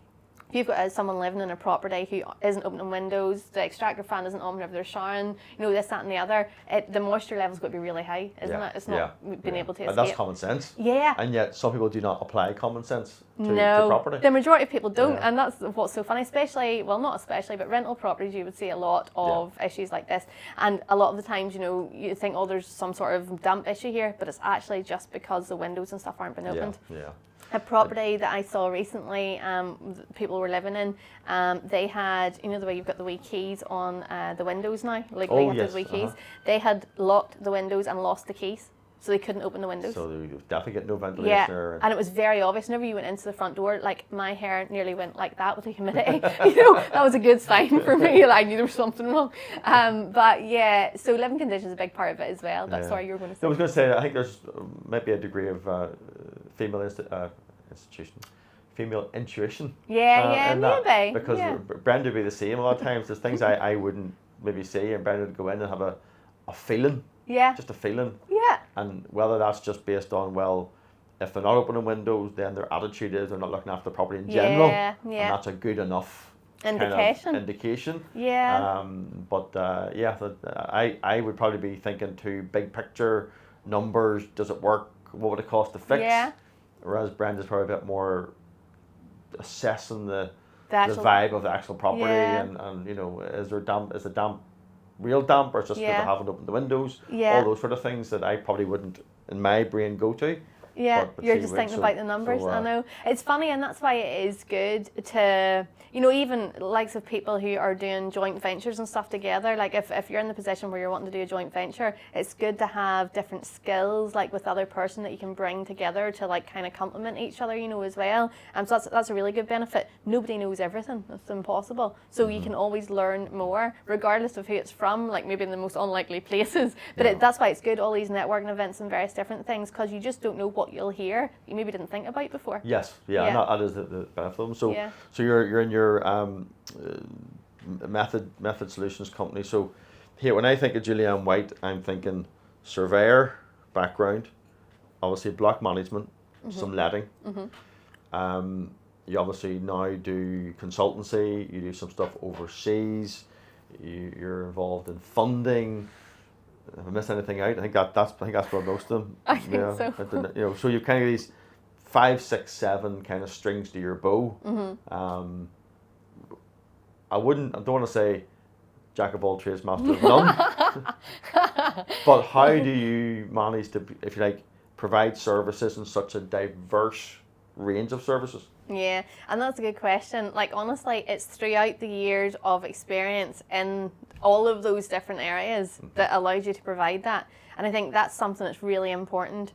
S1: if you've got someone living in a property who isn't opening windows, the extractor fan isn't on whenever they're showering, you know, this, that and the other, the moisture level's got to be really high, isn't it? It's not being able to escape.
S2: And that's common sense.
S1: Yeah.
S2: And yet some people do not apply common sense to property.
S1: The majority of people don't, and that's what's so funny, especially, well not especially, but rental properties, you would see a lot of issues like this. And a lot of the times, you know, you think, oh, there's some sort of damp issue here, but it's actually just because the windows and stuff aren't been opened. A property that I saw recently, people were living in, they had, you know, the way you've got the wee keys on the windows now, like they have those wee keys. They had locked the windows and lost the keys, so they couldn't open the windows.
S2: So they definitely get no ventilation.
S1: And it was very obvious. Whenever you went into the front door, like my hair nearly went like that with the humidity. You know, that was a good sign for me. I knew there was something wrong. But yeah, so living conditions is a big part of it as well. But sorry, you were going to say.
S2: I was going to say, I think there's maybe a degree of female intuition.
S1: Maybe.
S2: Because Brenda would be the same a lot of times. There's things I wouldn't maybe see, and Brenda would go in and have a feeling. Just a feeling. And whether that's just based on, well, if they're not opening windows, then their attitude is they're not looking after the property in general. And that's a good enough indication. I would probably be thinking to big picture numbers. Does it work? What would it cost to fix? Whereas Brenda's probably a bit more assessing the vibe of the actual property and you know, is the damp real damp, or it's just because they haven't opened the windows? All those sort of things that I probably wouldn't in my brain go to. But
S1: you're just thinking about the numbers. I know. It's funny, and that's why it is good to, you know, even likes of people who are doing joint ventures and stuff together. Like if you're in the position where you're wanting to do a joint venture, it's good to have different skills, like with other person that you can bring together to like kind of complement each other, you know, as well. So that's a really good benefit. Nobody knows everything. It's impossible. So you can always learn more, regardless of who it's from, like maybe in the most unlikely places. But that's why it's good, all these networking events and various different things, because you just don't know what you'll hear you maybe didn't think about before.
S2: And that is the benefit of them. So you're in your method solutions company. So here, when I think of Julieanne White, I'm thinking surveyor background, obviously block management, some letting. You obviously now do consultancy. You do some stuff overseas. You're involved in funding. If I missed anything out, I think that's for most of them.
S1: I think so.
S2: You know, so you've kind of these 5, 6, 7 kind of strings to your bow. I don't want to say jack of all trades, master of none. But how do you manage to, if you like, provide services in such a diverse range of services?
S1: Yeah, and that's a good question. Like honestly, it's throughout the years of experience in all of those different areas that allows you to provide that. And I think that's something that's really important.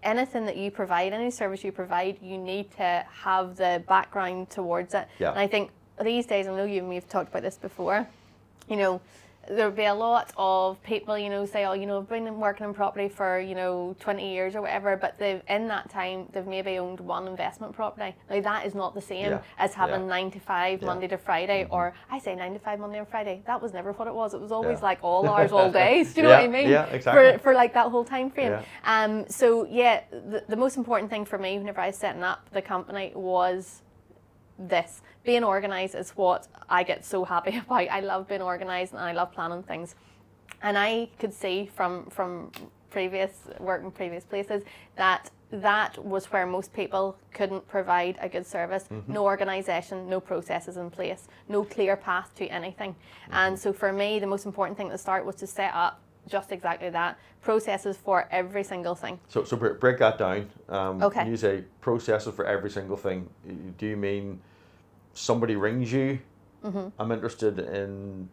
S1: Anything that you provide, any service you provide, you need to have the background towards it. And I think these days, I know you and me have talked about this before, you know, there'll be a lot of people, say, oh, I've been working in property for, 20 years or whatever, but in that time, they've maybe owned one investment property. Now, that is not the same as having 9 to 5 Monday to Friday, or I say 9 to 5 Monday and Friday. That was never what it was. It was always like all hours, all days. Do you know what I mean?
S2: Yeah, exactly.
S1: For like that whole time frame.
S2: Yeah.
S1: The most important thing for me whenever I was setting up the company was this. Being organised is what I get so happy about. I love being organised and I love planning things. And I could see from previous work in previous places that was where most people couldn't provide a good service. No organisation, no processes in place, no clear path to anything. And so for me, the most important thing at the start was to set up just exactly that, processes for every single thing.
S2: So break that down.
S1: Okay.
S2: You say processes for every single thing. Do you mean somebody rings you? I'm interested in,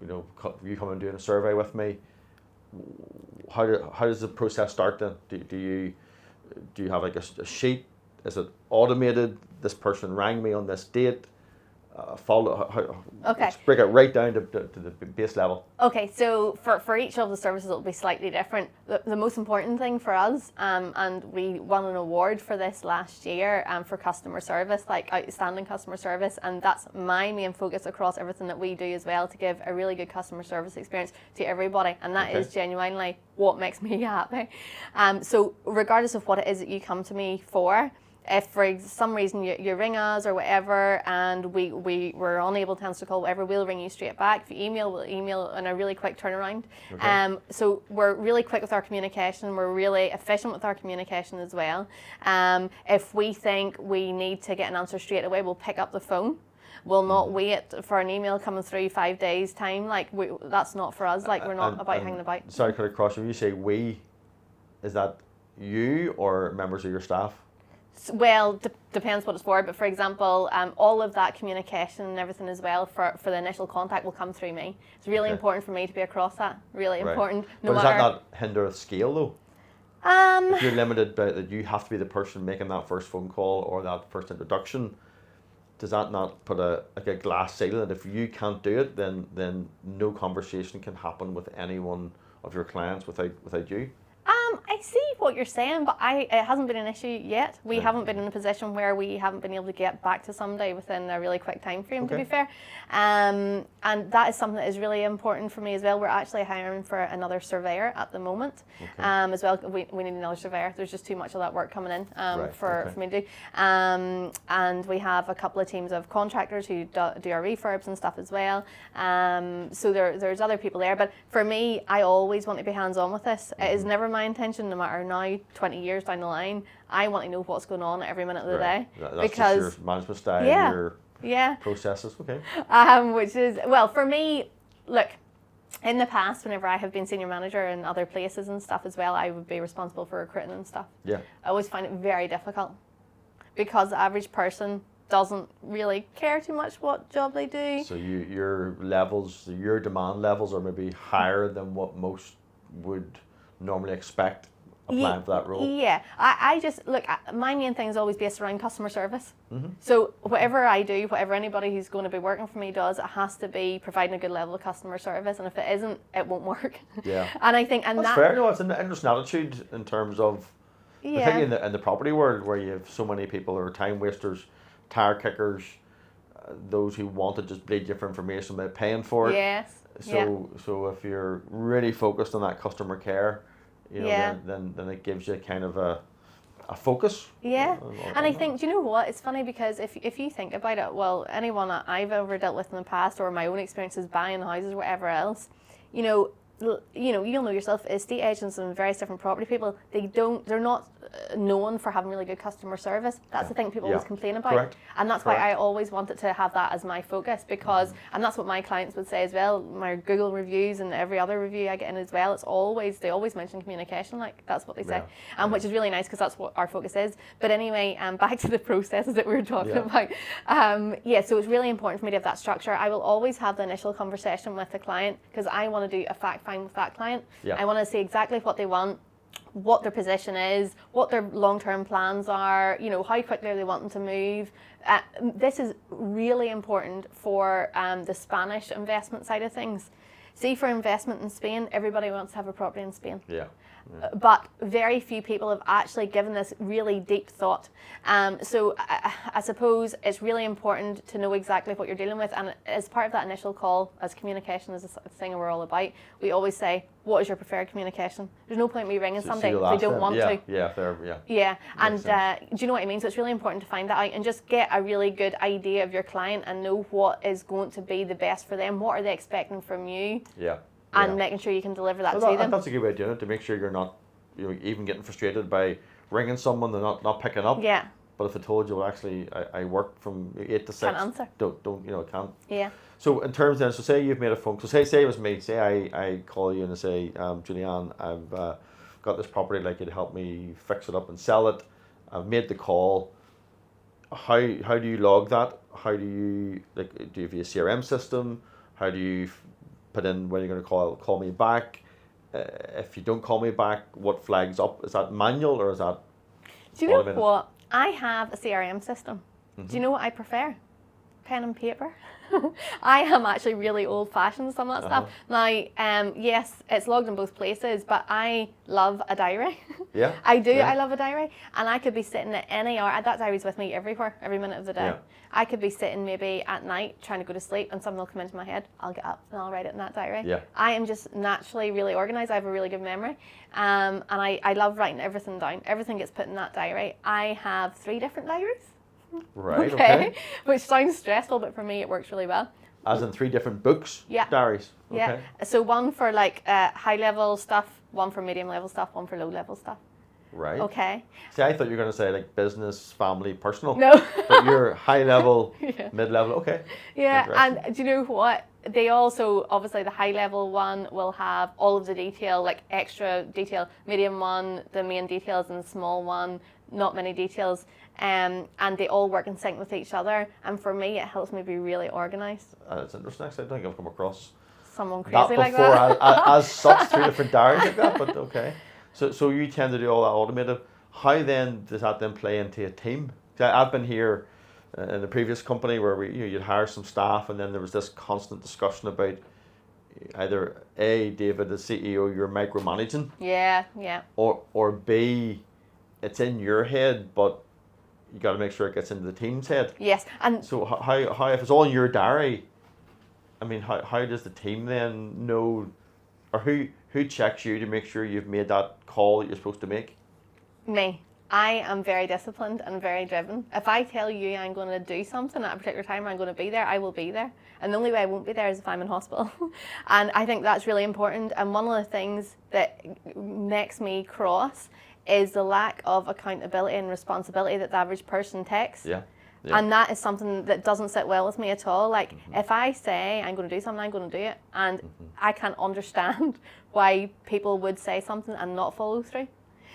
S2: you come and doing a survey with me. How does the process start then? Do you have like a sheet? Is it automated? This person rang me on this date. Let's break it right down to the base level.
S1: Okay, so for each of the services it'll be slightly different. The most important thing for us, and we won an award for this last year for customer service, like outstanding customer service, and that's my main focus across everything that we do as well, to give a really good customer service experience to everybody, and that is genuinely what makes me happy. So regardless of what it is that you come to me for, if for some reason you ring us or whatever and we were unable to answer the call, whatever, we'll ring you straight back. If you email, we'll email in a really quick turnaround. So we're really quick with our communication. We're really efficient with our communication as well. If we think we need to get an answer straight away, we'll pick up the phone. We'll not wait for an email coming through 5 days' time. That's not for us. We're not about hanging about.
S2: Sorry, cut across. When you say we, is that you or members of your staff?
S1: Well, depends what it's for, but for example, all of that communication and everything as well for the initial contact will come through me. It's really important for me to be across that, really important.
S2: But does that not hinder the scale though? If you're limited by that, you have to be the person making that first phone call or that first introduction, does that not put a glass ceiling that if you can't do it, then no conversation can happen with any one of your clients without you?
S1: I see what you're saying, but it hasn't been an issue yet. We haven't been in a position where we haven't been able to get back to somebody within a really quick time frame, to be fair. And that is something that is really important for me as well. We're actually hiring for another surveyor at the moment as well. We need another surveyor. There's just too much of that work coming in for me to do. And we have a couple of teams of contractors who do our refurbs and stuff as well. So there's other people there. But for me, I always want to be hands-on with this. It is never my intention, no matter now, 20 years down the line, I want to know what's going on every minute of the day.
S2: That's because just your management style, your processes,
S1: which is, well, for me, look, in the past, whenever I have been senior manager in other places and stuff as well, I would be responsible for recruiting and stuff. I always find it very difficult because the average person doesn't really care too much what job they do.
S2: So your demand levels are maybe higher than what most would normally expect applying for that role?
S1: Yeah, I just, look, my main thing is always based around customer service. So whatever I do, whatever anybody who's going to be working for me does, it has to be providing a good level of customer service, and if it isn't, it won't work. And I think, and
S2: that's fair. No, it's an interesting attitude in terms of, particularly in the property world, where you have so many people who are time wasters, tire kickers, those who want to just bleed you for information by paying for it. So if you're really focused on that customer care, then it gives you kind of a focus.
S1: And I think, do you know what? It's funny because if you think about it, well, anyone that I've ever dealt with in the past or my own experiences buying houses or whatever else, you'll know yourself, estate agents and various different property people, they're not known for having really good customer service. That's the thing people always complain about. And that's why I always wanted to have that as my focus, because, and that's what my clients would say as well, my Google reviews and every other review I get in as well, they always mention communication, that's what they say, which is really nice because that's what our focus is. But anyway, back to the processes that we were talking about. So it's really important for me to have that structure. I will always have the initial conversation with the client because I want to do a fact find with that client. I want to see exactly what they want, what their position is, what their long-term plans are, you know, how quickly are they wanting to move. This is really important for the Spanish investment side of things. See, for investment in Spain, everybody wants to have a property in Spain.
S2: Yeah.
S1: But very few people have actually given this really deep thought. So I suppose it's really important to know exactly what you're dealing with. And as part of that initial call, as communication is a thing we're all about, we always say, what is your preferred communication? There's no point in me ringing somebody if they don't want to. Yeah, and do you know what I mean? So it's really important to find that out and just get a really good idea of your client and know what is going to be the best for them. What are they expecting from you?
S2: Yeah.
S1: And making sure you can deliver that to them.
S2: That's a good way of doing it, to make sure you're not, you know, even getting frustrated by ringing someone and not picking up.
S1: Yeah.
S2: But if I told you, well, actually, I work from 8 to 6.
S1: Can't answer.
S2: Don't you know, can't.
S1: Yeah.
S2: So in terms then, so say you've made a phone, so say it was me, say I call you and I say, Julieanne, I've got this property, I'd like you to help me fix it up and sell it. I've made the call. How do you log that? How do you, like, do you have a CRM system? How do you put in when you're going to call me back? If you don't call me back, what flags up? Is that manual or is that
S1: Do you know what? I have a CRM system. Do you know what I prefer? Pen and paper. I am actually really old-fashioned with some of that stuff. Now, yes, it's logged in both places, but I love a diary.
S2: Yeah.
S1: I do.
S2: Yeah.
S1: I love a diary, and I could be sitting at any hour. That diary's with me everywhere, every minute of the day.
S2: Yeah.
S1: I could be sitting maybe at night trying to go to sleep, and something will come into my head. I'll get up and I'll write it in that diary.
S2: Yeah.
S1: I am just naturally really organised. I have a really good memory, and I love writing everything down. Everything gets put in that diary. I have 3 different diaries.
S2: Right, okay.
S1: Which sounds stressful, but for me it works really well.
S2: As in 3 different books?
S1: Yeah.
S2: Diaries? Okay.
S1: Yeah. So one for like high level stuff, one for medium level stuff, one for low level stuff.
S2: Right.
S1: Okay.
S2: See, I thought you were going to say like business, family, personal.
S1: No.
S2: But you're high level,
S1: Yeah.
S2: mid level, okay.
S1: Yeah, and do you know what? They also, obviously the high level one will have all of the detail, like extra detail. Medium one, the main details, and the small one, not many details. And they all work in sync with each other. And for me, it helps me be really organised.
S2: It's interesting. Actually, I don't think I've come across
S1: Someone
S2: that
S1: crazy
S2: before
S1: like that.
S2: as such, 3 different diaries like that, but okay. So you tend to do all that automated. How then does that then play into a team? I've been here in the previous company where you'd hire some staff and then there was this constant discussion about either A, David, the CEO, you're micromanaging.
S1: Yeah.
S2: Or B, it's in your head, but you got to make sure it gets into the team's head.
S1: Yes, and
S2: so how if it's all in your diary, I mean, how does the team then know, or who checks you to make sure you've made that call that you're supposed to make?
S1: Me. I am very disciplined and very driven. If I tell you I'm going to do something at a particular time, I'm going to be there, I will be there. And the only way I won't be there is if I'm in hospital. And I think that's really important. And one of the things that makes me cross is the lack of accountability and responsibility that the average person takes.
S2: Yeah.
S1: And that is something that doesn't sit well with me at all. Like, if I say I'm going to do something, I'm going to do it. And I can't understand why people would say something and not follow through.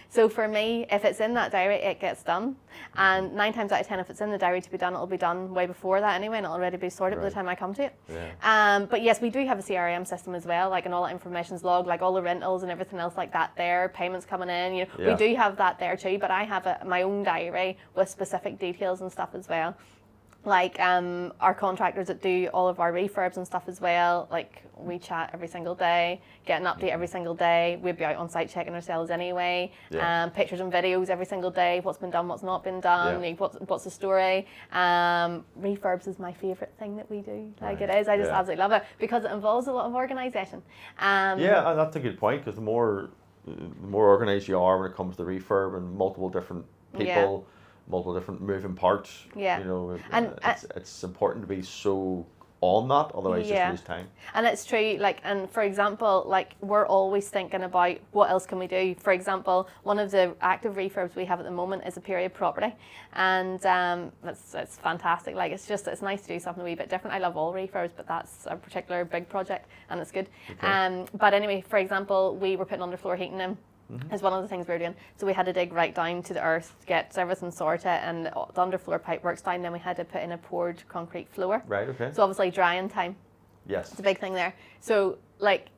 S1: So for me, if it's in that diary, it gets done. And 9 times out of 10, if it's in the diary to be done, it'll be done way before that anyway, and it'll already be sorted by the time I come to it.
S2: Yeah.
S1: But yes, we do have a CRM system as well, like, and all that information's logged, like all the rentals and everything else like that there, payments coming in, you know, we do have that there too, but I have my own diary with specific details and stuff as well. Like our contractors that do all of our refurbs and stuff as well, like we chat every single day, get an update every single day. We'd be out on site checking ourselves anyway. Pictures and videos every single day, what's been done, what's not been done, what's the story. Refurbs is my favourite thing that we do. Like it is, I just absolutely love it because it involves a lot of organisation.
S2: Yeah, and that's a good point because the more organised you are when it comes to refurb and multiple different people, multiple different moving parts. You know, and it's important to be so on that, otherwise you just lose time.
S1: And it's true, like, and for example, like, we're always thinking about what else can we do. For example, one of the active refurbs we have at the moment is a period property, and it's fantastic. Like, it's nice to do something a wee bit different. I love all refurbs, but that's a particular big project and it's good. But anyway, for example, we were putting underfloor heating in. Is one of the things we were doing. So we had to dig right down to the earth, get everything sorted, and the underfloor pipe works down. Then we had to put in a poured concrete floor.
S2: Right, okay.
S1: So obviously drying time.
S2: Yes.
S1: It's a big thing there. So, like,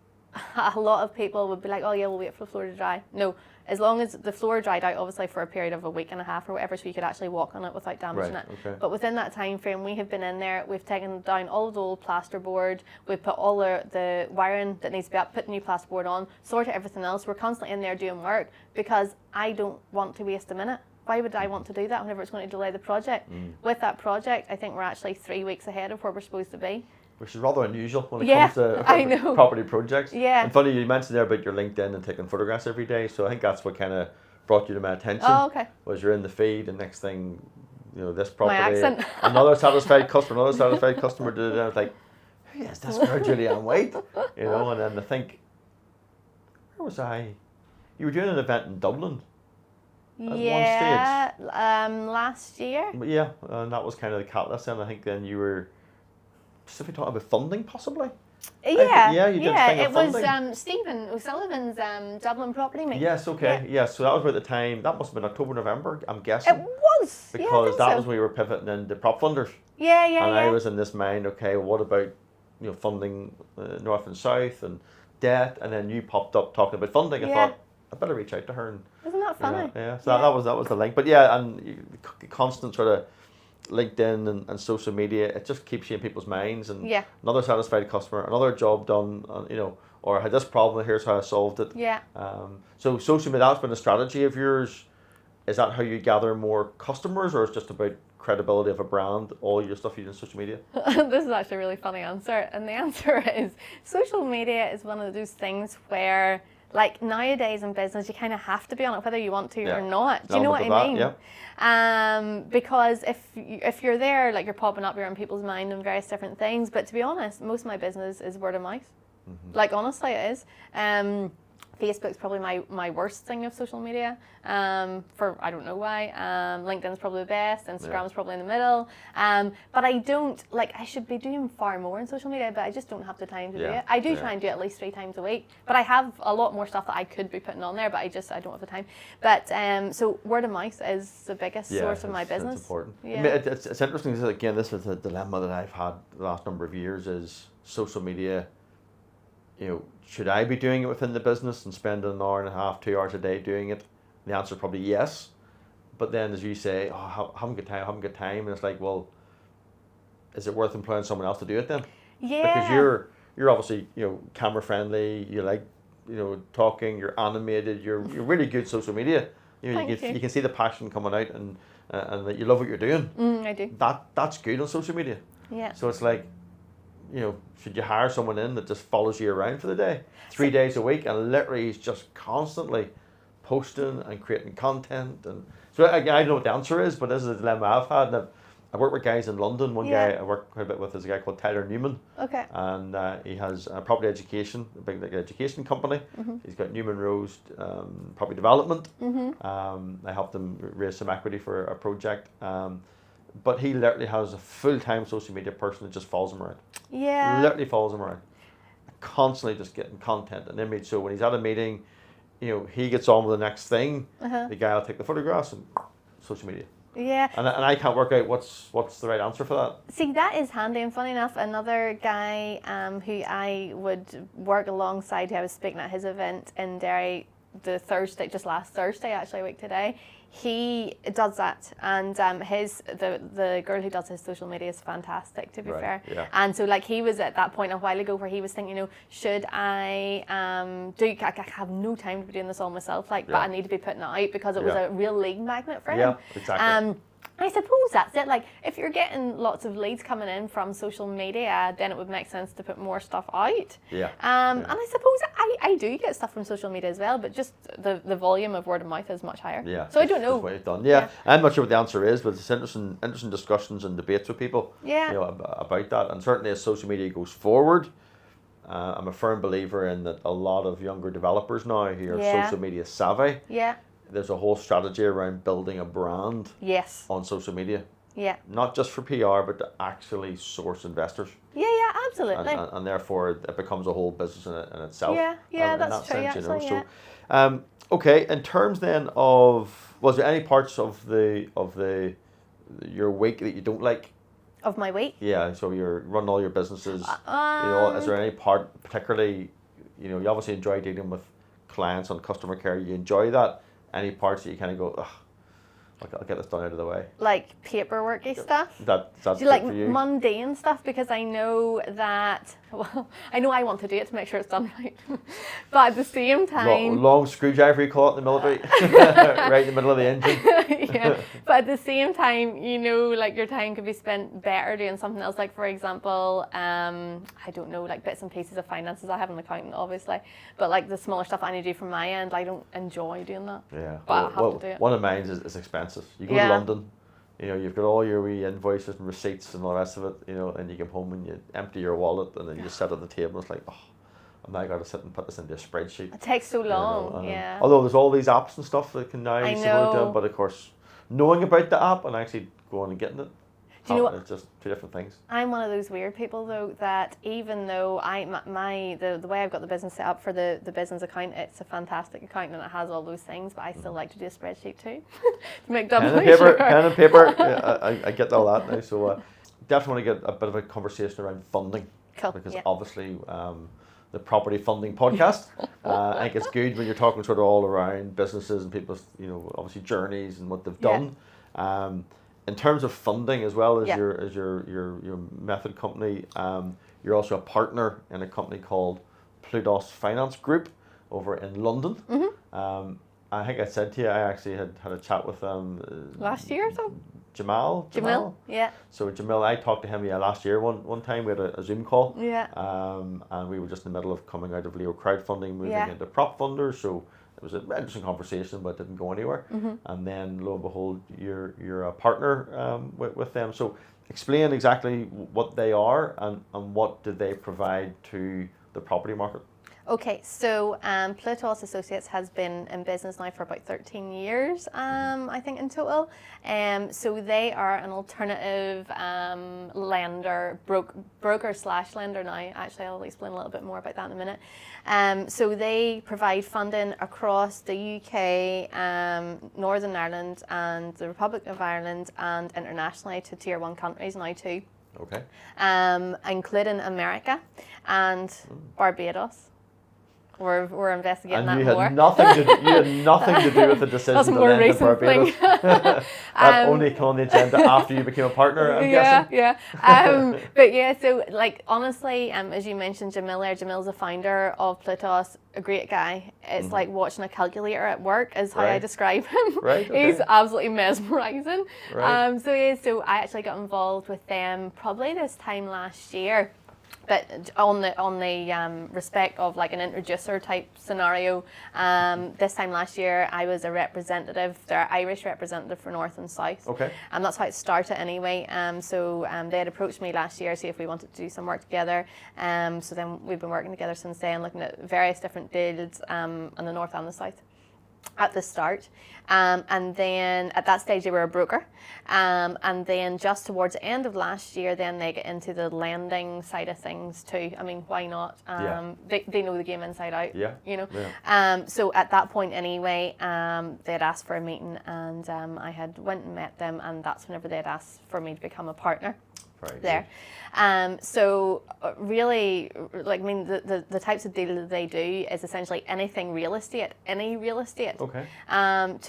S1: a lot of people would be like, oh yeah, we'll wait for the floor to dry. No, as long as the floor dried out, obviously for a period of a week and a half or whatever, so you could actually walk on it without damaging it.
S2: Okay.
S1: But within that time frame, we have been in there, we've taken down all of the old plasterboard, we've put all the wiring that needs to be up, put the new plasterboard on, sorted everything else. We're constantly in there doing work because I don't want to waste a minute. Why would I want to do that whenever it's going to delay the project? With that project, I think we're actually 3 weeks ahead of where we're supposed to be.
S2: Which is rather unusual when it comes to property projects.
S1: Yeah.
S2: And funny, you mentioned there about your LinkedIn and taking photographs every day. So I think that's what kind of brought you to my attention.
S1: Oh, okay.
S2: Was you're in the feed, and next thing, this property,
S1: My accent.
S2: another satisfied customer, did it. And I was like, who is this girl, Julieanne White? And then I think, where was I? You were doing an event in Dublin. At one stage.
S1: Last year.
S2: But yeah, and that was kind of the catalyst. And I think then you were specifically talking about funding, possibly.
S1: Yeah,
S2: you did a thing
S1: it
S2: of funding.
S1: was Stephen O'Sullivan's Dublin property meet.
S2: Yes, okay, yeah. So that was about the time. That must have been October, November. I'm guessing.
S1: It was
S2: because that was when we were pivoting into prop funders.
S1: Yeah.
S2: And I was in this mind. Okay, what about funding north and south and debt? And then you popped up talking about funding. I thought I better reach out to her. And,
S1: isn't that funny?
S2: Yeah. So that was the link. But yeah, and the constant sort of LinkedIn and social media, it just keeps you in people's minds. And another satisfied customer, another job done, or I had this problem, here's how I solved it.
S1: Yeah.
S2: So social media, that's been a strategy of yours. Is that how you gather more customers, or is it just about credibility of a brand, all your stuff you do in social media?
S1: This is actually a really funny answer. And the answer is social media is one of those things where, like, nowadays in business, you kind of have to be on it whether you want to or not. Do you know what I mean?
S2: Yeah.
S1: Because if you're there, like, you're popping up, you're in people's mind and various different things. But to be honest, most of my business is word of mouth. Like, honestly, it is. Facebook's probably my worst thing of social media, for I don't know why. LinkedIn's probably the best, Instagram's probably in the middle. But I don't, I should be doing far more in social media, but I just don't have the time to do it. I do try and do it at least 3 times a week, but I have a lot more stuff that I could be putting on there, but I don't have the time. But so word of mouth is the biggest source of my business.
S2: It's important.
S1: Yeah.
S2: I mean, it's interesting, again, this is a dilemma that I've had the last number of years, is social media, should I be doing it within the business and spending an hour and a half, 2 hours a day doing it? The answer is probably yes. But then, as you say, I haven't got time. And it's like, well, is it worth employing someone else to do it then?
S1: Yeah.
S2: Because you're obviously, camera friendly, you like, talking, you're animated, you're really good social media. You can see the passion coming out, and that you love what you're doing.
S1: I do.
S2: That's good on social media.
S1: Yeah.
S2: So it's like, should you hire someone in that just follows you around for the day, 3 days a week, and literally is just constantly posting and creating content? And so I don't know what the answer is, but this is a dilemma I've had. And I've worked with guys in London. One guy I work quite a bit with is a guy called Tyler Newman.
S1: Okay.
S2: And he has a property education, a big education company. He's got Newman Rose Property Development. I helped him raise some equity for a project. But he literally has a full-time social media person that just follows him around.
S1: Yeah.
S2: Literally follows him around. Constantly just getting content and image. So when he's at a meeting, he gets on with the next thing. The guy will take the photographs and social media.
S1: Yeah.
S2: And I can't work out what's the right answer for that.
S1: See, that is handy. And funny enough, another guy who I would work alongside, who I was speaking at his event in Derry just last Thursday, actually, a week today, he does that, and the girl who does his social media is fantastic, to be fair.
S2: Yeah.
S1: And so, he was at that point a while ago where he was thinking, should I I have no time to be doing this all myself, but I need to be putting it out, because it was a real lead magnet for him.
S2: Yeah, exactly.
S1: I suppose that's it. If you're getting lots of leads coming in from social media, then it would make sense to put more stuff out.
S2: Yeah.
S1: And I suppose I do get stuff from social media as well, but just the volume of word of mouth is much higher.
S2: Yeah.
S1: So I don't know.
S2: That's what you've done. Yeah. I'm not sure what the answer is, but it's interesting discussions and debates with people.
S1: Yeah.
S2: About that, and certainly as social media goes forward, I'm a firm believer in that a lot of younger developers now who are social media savvy.
S1: Yeah.
S2: There's a whole strategy around building a brand on social media.
S1: Yeah.
S2: Not just for PR, but to actually source investors.
S1: Yeah, absolutely.
S2: And therefore it becomes a whole business in itself.
S1: Yeah, that's true. Actually,
S2: So, okay. In terms then of, was there any parts of your week that you don't like?
S1: Of my week?
S2: Yeah. So you're running all your businesses. Is there any part particularly you know, you obviously enjoy dealing with clients on customer care. You enjoy that. Any parts that you kind of go, ugh, I'll get this done out of the way.
S1: Like paperworky stuff?
S2: That's
S1: Do you like
S2: for you?
S1: mundane stuff? Because I know that, well, I know I want to do it to make sure it's done right. But at the same time...
S2: Long screwdriver, you call it in the military, right in the middle of the engine.
S1: Yeah, but at the same time, you know, like your time could be spent better doing something else. Like, for example, I don't know, like bits and pieces of finances. I have an accountant, obviously, but like the smaller stuff I need to do from my end, I don't enjoy doing that.
S2: Yeah,
S1: but I have to do it.
S2: One of mine is expensive. You go to London, you know, you've got all your wee invoices and receipts and all the rest of it, you know, and you come home and you empty your wallet and then you sit at the table. It's like, oh, I've now got to sit and put this into a spreadsheet.
S1: It takes so long,
S2: you know,
S1: yeah.
S2: Although there's all these apps and stuff that can now
S1: I
S2: support
S1: know.
S2: them, but of course, knowing about the app and actually going and getting it,
S1: do you know what?
S2: It's just two different things.
S1: I'm one of those weird people though that even though the way I've got the business set up for the business account, it's a fantastic account and it has all those things, but I still like to do a spreadsheet too to make doubly sure.
S2: Pen and paper. Yeah, I get all that now. So definitely want to get a bit of a conversation around funding.
S1: Cool.
S2: Because obviously the property funding podcast, I think it's good when you're talking sort of all around businesses and people's, you know, obviously journeys and what they've done. In terms of funding as well as your method company, you're also a partner in a company called Plutos Finance Group over in London. Mm-hmm. I think I said to you, I actually had a chat with
S1: last year or so.
S2: Jamil.
S1: Yeah.
S2: So Jamil, I talked to him last year one time. We had a Zoom call.
S1: Yeah.
S2: And we were just in the middle of coming out of Leo crowdfunding, moving into prop funders. So it was an interesting conversation, but it didn't go anywhere. Mm-hmm. And then lo and behold, you're a partner with them. So explain exactly what they are and what do they provide to the property market.
S1: Okay, so Plutos Associates has been in business now for about 13 years, I think in total. So they are an alternative lender, broker/lender now. Actually, I'll explain a little bit more about that in a minute. So they provide funding across the UK, Northern Ireland and the Republic of Ireland and internationally to Tier 1 countries now too.
S2: Okay.
S1: Including America and Barbados. We're investigating
S2: and
S1: that more.
S2: You had nothing to do with the decision
S1: That's a
S2: to
S1: more
S2: lend to
S1: recent
S2: Barbados.
S1: thing.
S2: That only came on the agenda after you became a partner, I'm guessing.
S1: Yeah. But yeah, so like honestly, as you mentioned, Jamil's the founder of Plutos, a great guy. It's like watching a calculator at work is how I describe him.
S2: Right. Okay.
S1: He's absolutely mesmerizing.
S2: Right.
S1: So I actually got involved with them probably this time last year. But on the respect of like an introducer type scenario, this time last year I was a representative, their Irish representative for North and South.
S2: Okay.
S1: And that's how it started anyway. So they had approached me last year to see if we wanted to do some work together. So then we've been working together since then, looking at various different deals on the North and the South at the start. And then at that stage they were a broker. And then just towards the end of last year, then they get into the lending side of things too. I mean, why not? They know the game inside out, you know. Yeah. So at that point anyway, they had asked for a meeting and I had went and met them, and that's whenever they had asked for me to become a partner.
S2: Very
S1: there. So really, like, I mean, the types of deals that they do is essentially anything real estate, any real estate.
S2: Okay.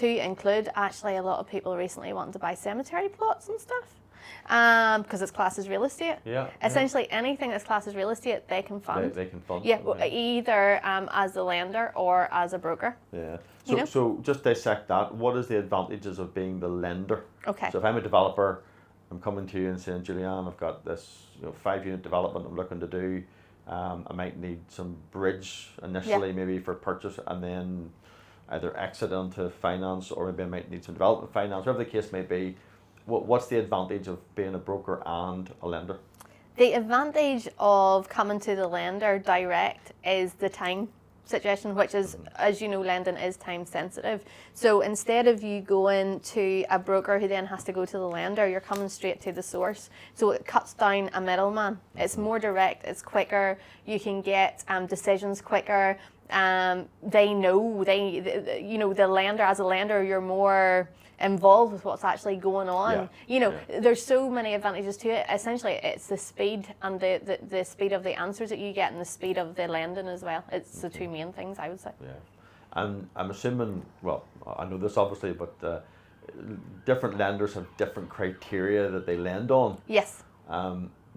S1: To include actually a lot of people recently wanting to buy cemetery plots and stuff. Because it's classed as real estate.
S2: Yeah.
S1: Essentially anything that's classed as real estate, they can fund.
S2: They can fund.
S1: Yeah, either as a lender or as a broker.
S2: Yeah. So,
S1: you know?
S2: So just dissect that. What is the advantages of being the lender?
S1: Okay.
S2: So if I'm a developer, I'm coming to you and saying, Julieanne, I've got this 5-unit development I'm looking to do. I might need some bridge initially, maybe for purchase, and then either exit into finance, or maybe I might need some development finance, whatever the case may be. What's the advantage of being a broker and a lender?
S1: The advantage of coming to the lender direct is the time situation, which is, as you know, lending is time sensitive. So instead of you going to a broker who then has to go to the lender, you're coming straight to the source. So it cuts down a middleman. It's more direct, it's quicker, you can get decisions quicker. They know, you know, the lender, as a lender, you're more involved with what's actually going on.
S2: Yeah.
S1: You know, there's so many advantages to it. Essentially, it's the speed and the speed of the answers that you get and the speed of the lending as well. It's the two main things, I would say.
S2: Yeah. And I'm assuming, well, I know this obviously, but different lenders have different criteria that they lend on.
S1: Yes.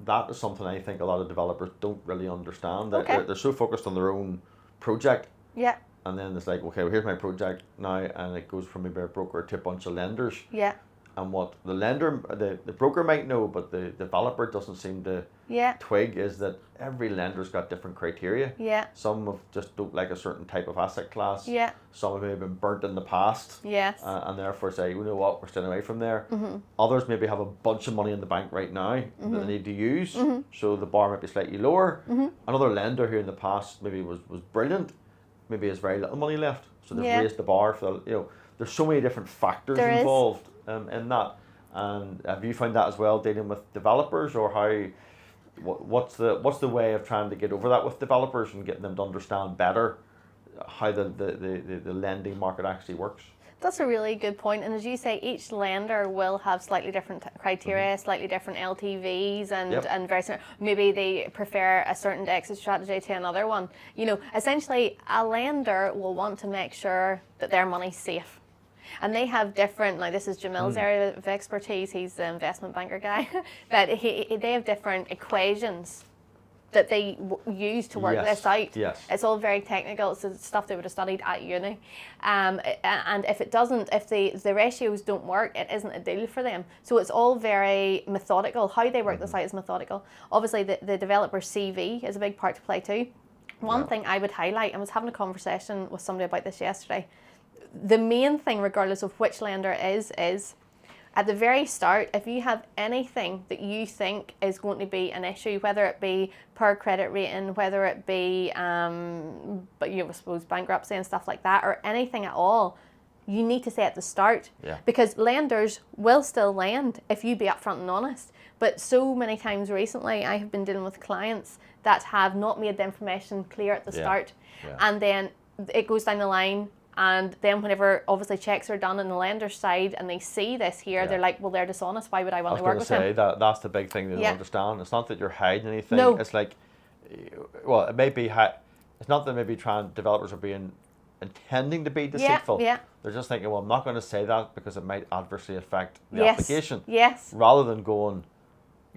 S2: That is something I think a lot of developers don't really understand. That
S1: Okay.
S2: they're so focused on their own project.
S1: Yeah.
S2: And then it's like, okay, well, here's my project now, and it goes from maybe a broker to a bunch of lenders.
S1: Yeah.
S2: And what the lender, the broker might know, but the developer doesn't seem to
S1: Yeah.
S2: twig, is that every lender's got different criteria.
S1: Yeah.
S2: Some have just don't like a certain type of asset class.
S1: Yeah.
S2: Some have maybe been burnt in the past.
S1: Yes.
S2: And therefore say, you know what, we're staying away from there. Others maybe have a bunch of money in the bank right now that they need to use, so the bar might be slightly lower. Another lender who in the past maybe was brilliant, maybe has very little money left, so they've
S1: Yeah.
S2: raised the bar for the, you know, there's so many different factors
S1: There is.
S2: involved in that. And have you found that as well, dealing with developers, or how? What's the way of trying to get over that with developers and getting them to understand better how the lending market actually works?
S1: That's a really good point. And as you say, each lender will have slightly different criteria, slightly different LTVs, and,
S2: Yep.
S1: and very certain, maybe they prefer a certain exit strategy to another one. You know, essentially, a lender will want to make sure that their money's safe. And they have different, like this is Jamil's area of expertise, he's the investment banker guy, but they have different equations that they use to work
S2: Yes,
S1: this out.
S2: yes.
S1: It's all very technical. It's the stuff they would have studied at uni. And if it doesn't, if the ratios don't work, it isn't a deal for them. So it's all very methodical. How they work this out is methodical. Obviously, the developer's CV is a big part to play too. One thing I would highlight, I was having a conversation with somebody about this yesterday. The main thing, regardless of which lender it is at the very start, if you have anything that you think is going to be an issue, whether it be per credit rating, whether it be, but you know, I suppose bankruptcy and stuff like that, or anything at all, you need to say at the start.
S2: Yeah.
S1: Because lenders will still lend if you be upfront and honest. But so many times recently, I have been dealing with clients that have not made the information clear at the
S2: Yeah.
S1: start,
S2: Yeah.
S1: and then it goes down the line. And then whenever obviously checks are done on the lender's side and they see this here,
S2: Yeah.
S1: they're like, well, they're dishonest. Why would I
S2: I
S1: want
S2: was
S1: to work
S2: going to
S1: with
S2: say
S1: him?
S2: that's the big thing they don't
S1: Yeah.
S2: understand. It's not that you're hiding anything.
S1: No.
S2: It's like, well, it may be it's not that maybe developers are being intending to be deceitful.
S1: Yeah.
S2: They're just thinking, well, I'm not going to say that because it might adversely affect the
S1: Yes.
S2: application.
S1: Yes.
S2: Rather than going,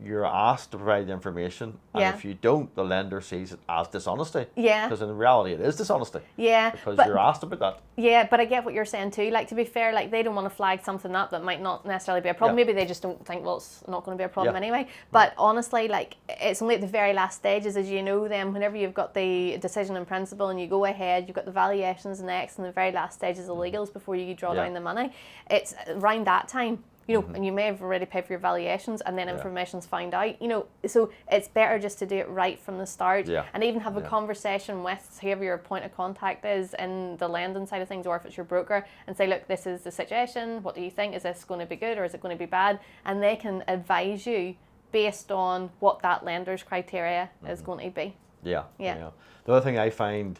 S2: you're asked to provide the information, and
S1: Yeah.
S2: if you don't, the lender sees it as dishonesty.
S1: Yeah.
S2: Because in reality, it is dishonesty.
S1: Yeah.
S2: Because
S1: But
S2: you're asked about that.
S1: yeah, but I get what you're saying too. Like, to be fair, like, they don't want to flag something up that might not necessarily be a problem.
S2: Yeah.
S1: Maybe they just don't think, well, it's not going to be a problem
S2: Yeah.
S1: anyway. But honestly, like, it's only at the very last stages, as you know them, whenever you've got the decision in principle and you go ahead, you've got the valuations next, and the very last stages of legals before you draw
S2: Yeah.
S1: down the money. It's around that time. You know, and you may have already paid for your valuations, and then information's found out. You know, so it's better just to do it right from the start,
S2: Yeah.
S1: and even have a
S2: Yeah.
S1: conversation with whoever your point of contact is in the lending side of things, or if it's your broker, and say, look, this is the situation. What do you think? Is this going to be good or is it going to be bad? And they can advise you based on what that lender's criteria is going to be.
S2: Yeah.
S1: Yeah.
S2: The other thing I find,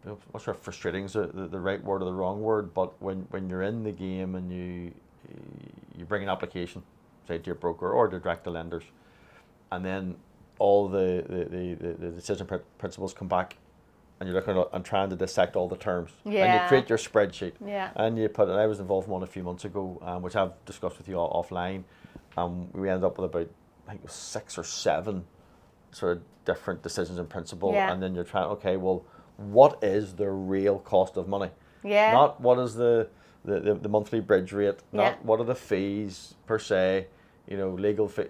S2: I'm not sure if frustrating is the right word or the wrong word, but when you're in the game and you bring an application, say to your broker or to direct to lenders, and then all the decision principles come back, and you're looking at and trying to dissect all the terms, and you
S1: Yeah.
S2: create your spreadsheet,
S1: Yeah.
S2: and you put. And I was involved in one a few months ago, which I've discussed with you all offline. We ended up with about, I think it was 6 or 7 sort of different decisions in principle,
S1: Yeah.
S2: and then you're trying, okay, well, what is the real cost of money?
S1: Yeah.
S2: Not what is the monthly bridge rate, not
S1: Yeah.
S2: what are the fees per se, you know, legal fee.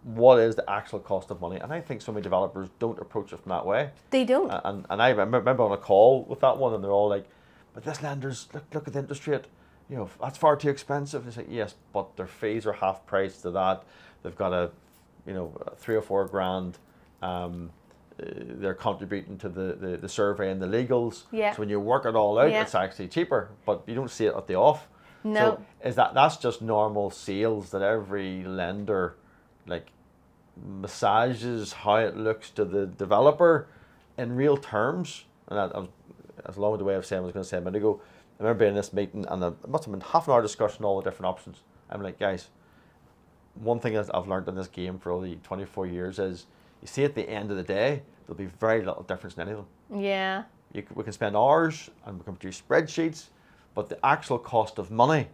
S2: What is the actual cost of money? And I think so many developers don't approach it from that way.
S1: They don't.
S2: And I remember on a call with that one, and they're all like, but this lender's, look at the interest rate, you know, that's far too expensive. They say, yes, but their fees are half price to that. They've got a, you know, 3 or 4 grand. They're contributing to the survey and the legals.
S1: Yeah.
S2: So when you work it all out,
S1: Yeah.
S2: it's actually cheaper, but you don't see it at the off.
S1: No.
S2: So that's just normal sales that every lender like massages how it looks to the developer, in real terms, and as along with the way of saying I was going to say a minute ago, I remember being in this meeting and it must have been half an hour discussion all the different options. I'm like, guys, one thing that I've learned in this game for all the 24 years is, you see at the end of the day, there'll be very little difference in any of them.
S1: Yeah.
S2: We can spend hours and we can produce spreadsheets, but the actual cost of money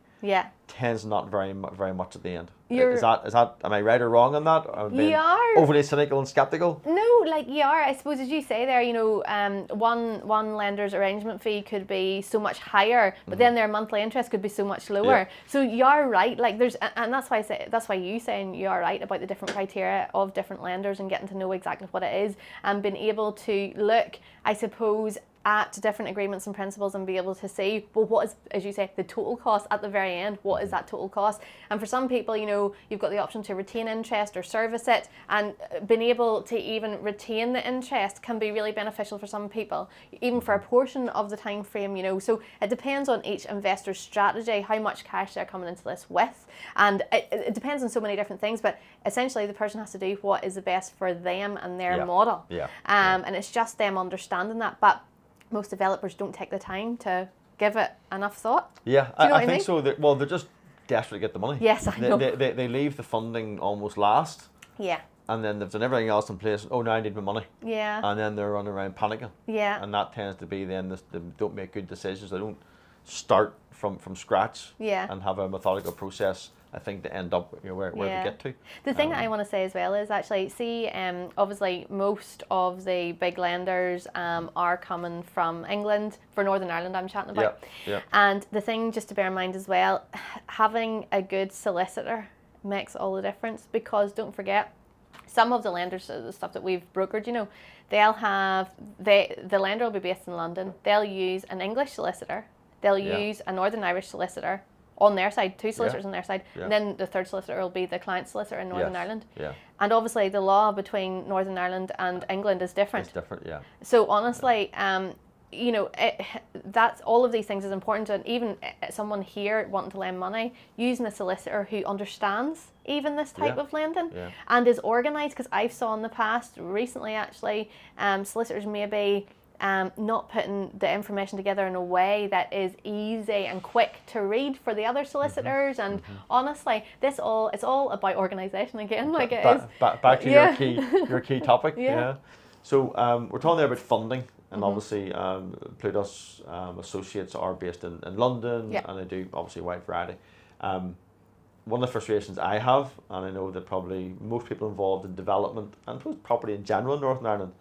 S2: tends not very much at the end. Is that am I right or wrong on that? Or
S1: you are
S2: overly cynical and skeptical?
S1: No, like you are. I suppose, as you say there, you know, one lender's arrangement fee could be so much higher, but then their monthly interest could be so much lower. Yeah. So you are right. Like and that's why you saying you are right about the different criteria of different lenders and getting to know exactly what it is and being able to look, I suppose, at different agreements and principles and be able to say, well, what is, as you say, the total cost at the very end? What is that total cost? And for some people, you know, you've got the option to retain interest or service it, and being able to even retain the interest can be really beneficial for some people, even for a portion of the time frame, you know. So it depends on each investor's strategy, how much cash they're coming into this with, and it depends on so many different things, but essentially the person has to do what is the best for them and their model. And it's just them understanding that. But most developers don't take the time to give it enough thought.
S2: Yeah, I think so. They're just desperate to get the money.
S1: Yes, I know.
S2: They leave the funding almost last.
S1: Yeah.
S2: And then they've done everything else in place. Oh, now I need my money.
S1: Yeah.
S2: And then they're running around panicking.
S1: Yeah.
S2: And that tends to be then they don't make good decisions. They don't start from scratch.
S1: Yeah.
S2: And have a methodical process, I think, to end up, you know, where they get to.
S1: The thing that I want to say as well is actually, see, obviously most of the big lenders are coming from England, for Northern Ireland I'm chatting about.
S2: Yeah.
S1: And the thing just to bear in mind as well, having a good solicitor makes all the difference, because don't forget, some of the lenders, the stuff that we've brokered, you know, they'll have, the lender will be based in London, they'll use an English solicitor, they'll use a Northern Irish solicitor on their side, two solicitors on their side, and then the third solicitor will be the client solicitor in Northern Ireland.
S2: Yeah.
S1: And obviously the law between Northern Ireland and England is different.
S2: It's different, yeah.
S1: So honestly, you know, that's, all of these things is important, and even someone here wanting to lend money, using a solicitor who understands even this type of lending and is organised, because I've saw in the past, recently actually, solicitors maybe not putting the information together in a way that is easy and quick to read for the other solicitors, and honestly, it's all about organisation again, like it is.
S2: Back to your key topic. So we're talking there about funding, and obviously Plutus Associates are based in London, and they do obviously a wide variety. One of the frustrations I have, and I know that probably most people involved in development and property in general in Northern Ireland,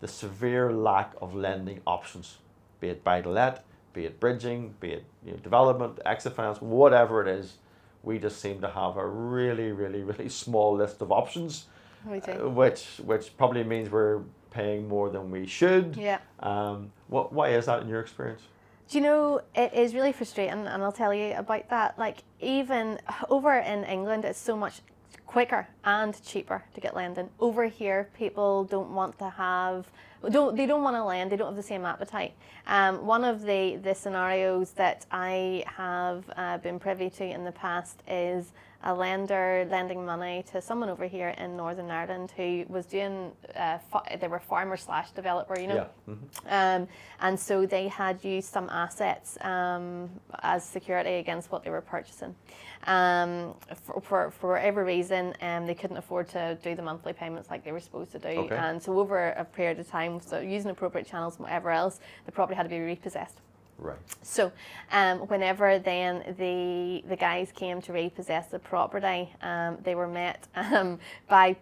S2: the severe lack of lending options, be it buy-to-let, be it bridging, be it, you know, development, exit finance, whatever it is. We just seem to have a really, really, really small list of options, which probably means we're paying more than we should. Why is that in your experience?
S1: Do you know, it is really frustrating, and I'll tell you about that. Like, even over in England, it's so much quicker and cheaper to get lending. Over here, people don't want to have, they don't want to lend, they don't have the same appetite. One of the scenarios that I have been privy to in the past is a lender lending money to someone over here in Northern Ireland who was doing, they were farmer slash developer, you know. And so they had used some assets as security against what they were purchasing. For whatever reason, they couldn't afford to do the monthly payments like they were supposed to do. And so over a period of time, so using appropriate channels and whatever else, the property had to be repossessed.
S2: Right.
S1: So whenever then the guys came to repossess the property, they were met by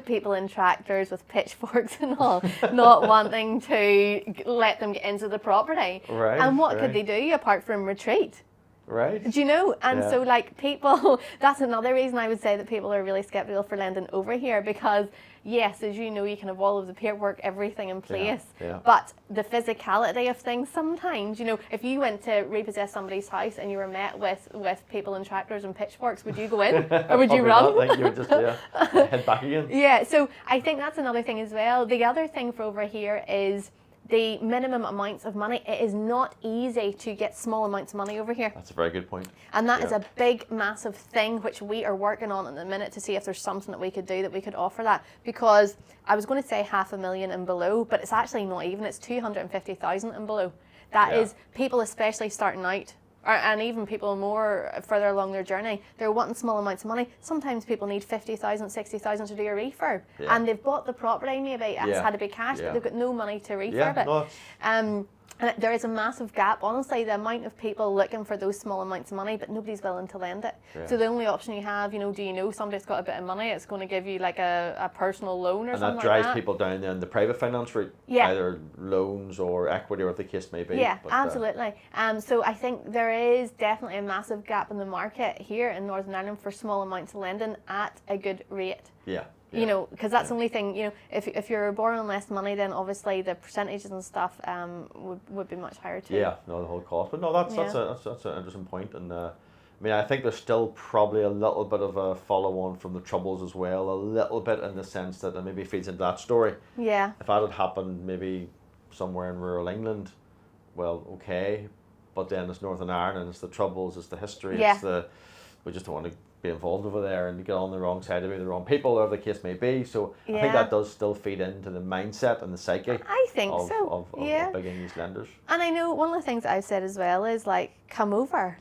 S1: people in tractors with pitchforks and all, not wanting to let them get into the property.
S2: Right.
S1: And what could they do apart from retreat?
S2: Right.
S1: Do you know? And so, like, people, that's another reason I would say that people are really skeptical for lending over here, because yes, as you know, you can have all of the paperwork, everything in place, but the physicality of things sometimes, you know, if you went to repossess somebody's house and you were met with people in tractors and pitchforks, would you go in or would you run?
S2: Not. Like, you would just head back again.
S1: Yeah, so I think that's another thing as well. The other thing for over here is the minimum amounts of money. It is not easy to get small amounts of money over here.
S2: That's a very good point.
S1: And that is a big, massive thing which we are working on at the minute to see if there's something that we could do that we could offer that. Because I was going to say 500,000 and below, but it's actually not even. It's 250,000 and below. That is people, especially starting out, and even people more further along their journey, they're wanting small amounts of money. Sometimes people need 50,000, 60,000 to do a refurb, and they've bought the property maybe, it's had to be cash, but they've got no money to refurb it. And there is a massive gap, honestly, the amount of people looking for those small amounts of money, but nobody's willing to lend it. So the only option you have, you know, do you know somebody's got a bit of money, it's going to give you like a personal loan or something like that.
S2: And that drives people down then the private finance route, either loans or equity or what the case may be.
S1: Yeah, but, absolutely. So I think there is definitely a massive gap in the market here in Northern Ireland for small amounts of lending at a good rate. You know, because that's the only thing, you know, if you're borrowing less money, then obviously the percentages and stuff would be much higher too.
S2: Yeah, no, the whole cost. But no, that's an interesting point. And I mean, I think there's still probably a little bit of a follow-on from the Troubles as well, a little bit in the sense that it maybe feeds into that story.
S1: Yeah.
S2: If that had happened maybe somewhere in rural England, well, okay, but then it's Northern Ireland, it's the Troubles, it's the history, it's the, we just don't want to be involved over there and get on the wrong side of it, the wrong people, whatever the case may be. So I think that does still feed into the mindset and the psyche.
S1: I think
S2: of big English lenders.
S1: And I know one of the things I've said as well is like, come over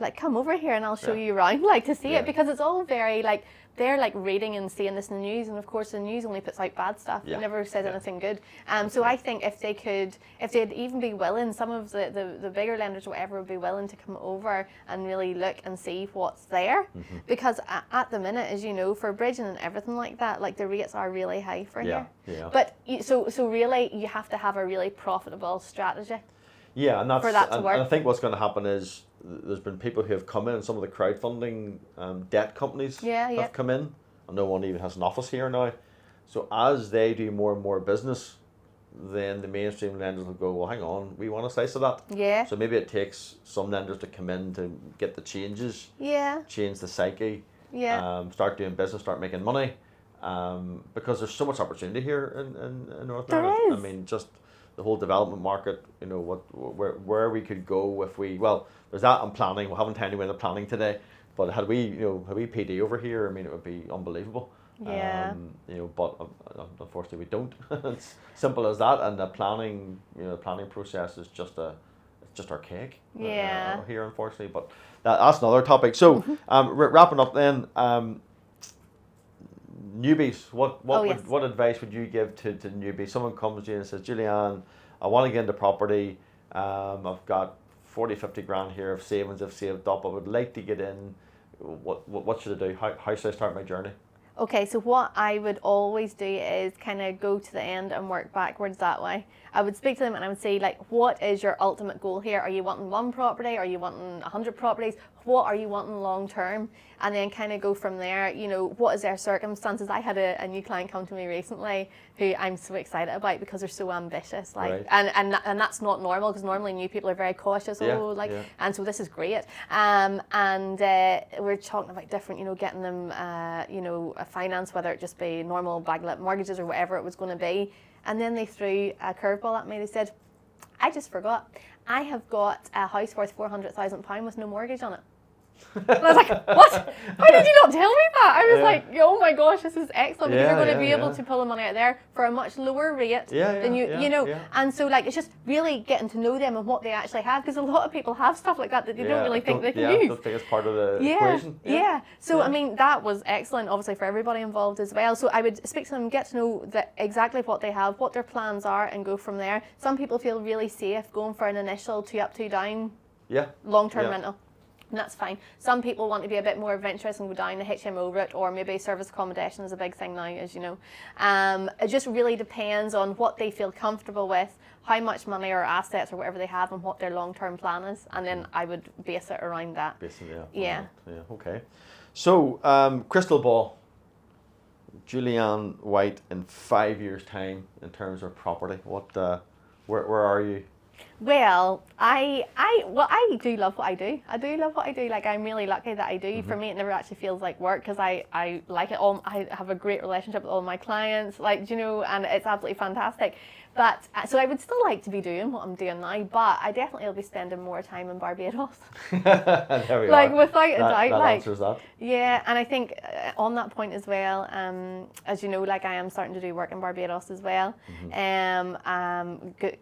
S1: here and I'll show you around, like to see it, because it's all very like, they're like reading and seeing this in the news, and of course the news only puts out bad stuff. It never says anything good. So I think if they'd even be willing, some of the bigger lenders or whatever would be willing to come over and really look and see what's there. Because at the minute, as you know, for bridging and everything like that, like the rates are really high for here. But so really you have to have a really profitable strategy.
S2: Yeah, and that's
S1: for that to work.
S2: And I think what's going to happen is there's been people who have come in, some of the crowdfunding debt companies have come in, and no one even has an office here now. So as they do more and more business, then the mainstream lenders will go, well, hang on, we want a slice of that.
S1: Yeah.
S2: So maybe it takes some lenders to come in to get the changes, change the psyche, start doing business, start making money, because there's so much opportunity here in Northern Ireland. I mean, just the whole development market, you know, where we could go if we, well, there's that and planning. We haven't time to win the planning today, but had we PD over here, I mean, it would be unbelievable.
S1: Yeah.
S2: You know, but unfortunately we don't. It's simple as that, and the planning process is just archaic. Here, unfortunately, but that's another topic. So, wrapping up then, newbies, what advice would you give to newbies? Someone comes to you and says, Julieanne, I want to get into property. I've got 40, 50 grand here of savings I've saved up. I would like to get in. What should I do? How should I start my journey?
S1: Okay, so what I would always do is kind of go to the end and work backwards that way. I would speak to them and I would say, like, what is your ultimate goal here? Are you wanting one property? Are you wanting 100 properties? What are you wanting long term? And then kind of go from there. You know, what is their circumstances? I had a new client come to me recently who I'm so excited about because they're so ambitious. Like, and that's not normal, because normally new people are very cautious. And so this is great. And we're talking about different, you know, getting them, a finance, whether it just be normal bag-lit mortgages or whatever it was going to be. And then they threw a curveball at me. They said, I just forgot. I have got a house worth £400,000 with no mortgage on it. And I was like, what? Why did you not tell me that? I was like, oh my gosh, this is excellent, because you're going to be able to pull the money out there for a much lower rate than you know. And so, like, it's just really getting to know them and what they actually have, because a lot of people have stuff like that they don't really think they can use.
S2: Don't think it's part of the equation.
S1: So, I mean, that was excellent, obviously, for everybody involved as well. So I would speak to them, get to know exactly what they have, what their plans are, and go from there. Some people feel really safe going for an initial 2 up, 2 down long-term rental. And that's fine. Some people want to be a bit more adventurous and go down the HMO route, or maybe service accommodation is a big thing now, as you know. It just really depends on what they feel comfortable with, how much money or assets or whatever they have, and what their long-term plan is. And then I would base it around that.
S2: Okay. So, crystal ball. Julieanne White in 5 years' time in terms of property. Where are you?
S1: Well, I do love what I do. I do love what I do. Like, I'm really lucky that I do. For me, it never actually feels like work, because I like it all. I have a great relationship with all my clients, like, you know, and it's absolutely fantastic. But so I would still like to be doing what I'm doing now, but I definitely will be spending more time in Barbados.
S2: There we
S1: Like
S2: are.
S1: without a doubt,
S2: That
S1: like
S2: answers that.
S1: yeah, and I think on that point as well, as you know, like I am starting to do work in Barbados as well.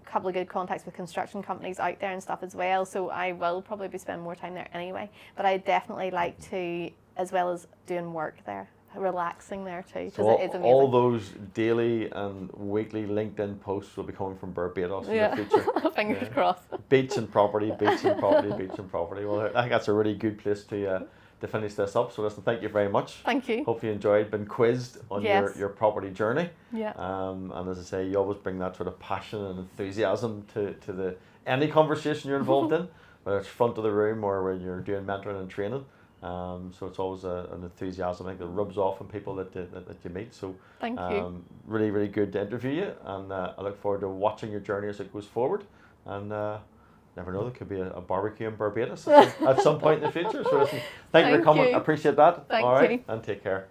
S1: Couple of good contacts with construction companies out there and stuff as well. So I will probably be spending more time there anyway. But I definitely like to, as well as doing work there, relaxing there too, because
S2: So
S1: it is amazing.
S2: all those daily and weekly LinkedIn posts will be coming from Barbados in the future.
S1: Fingers crossed.
S2: Beach and property, beach and property, beach and property. Well, I think that's a really good place to finish this up. So listen, thank you very much.
S1: Thank you.
S2: Hope you enjoyed being quizzed on
S1: Yes.
S2: your property journey.
S1: Yeah.
S2: And as I say, you always bring that sort of passion and enthusiasm to any conversation you're involved in, whether it's front of the room or when you're doing mentoring and training. So it's always an enthusiasm, I think, that rubs off on people that you meet. So
S1: Thank you.
S2: really, really good to interview you, and I look forward to watching your journey as it goes forward. And never know, there could be a barbecue in Barbados at some point in the future. So listen, thank you for
S1: Thank
S2: coming.
S1: you.
S2: I appreciate that.
S1: Thank
S2: All right,
S1: you.
S2: and take care.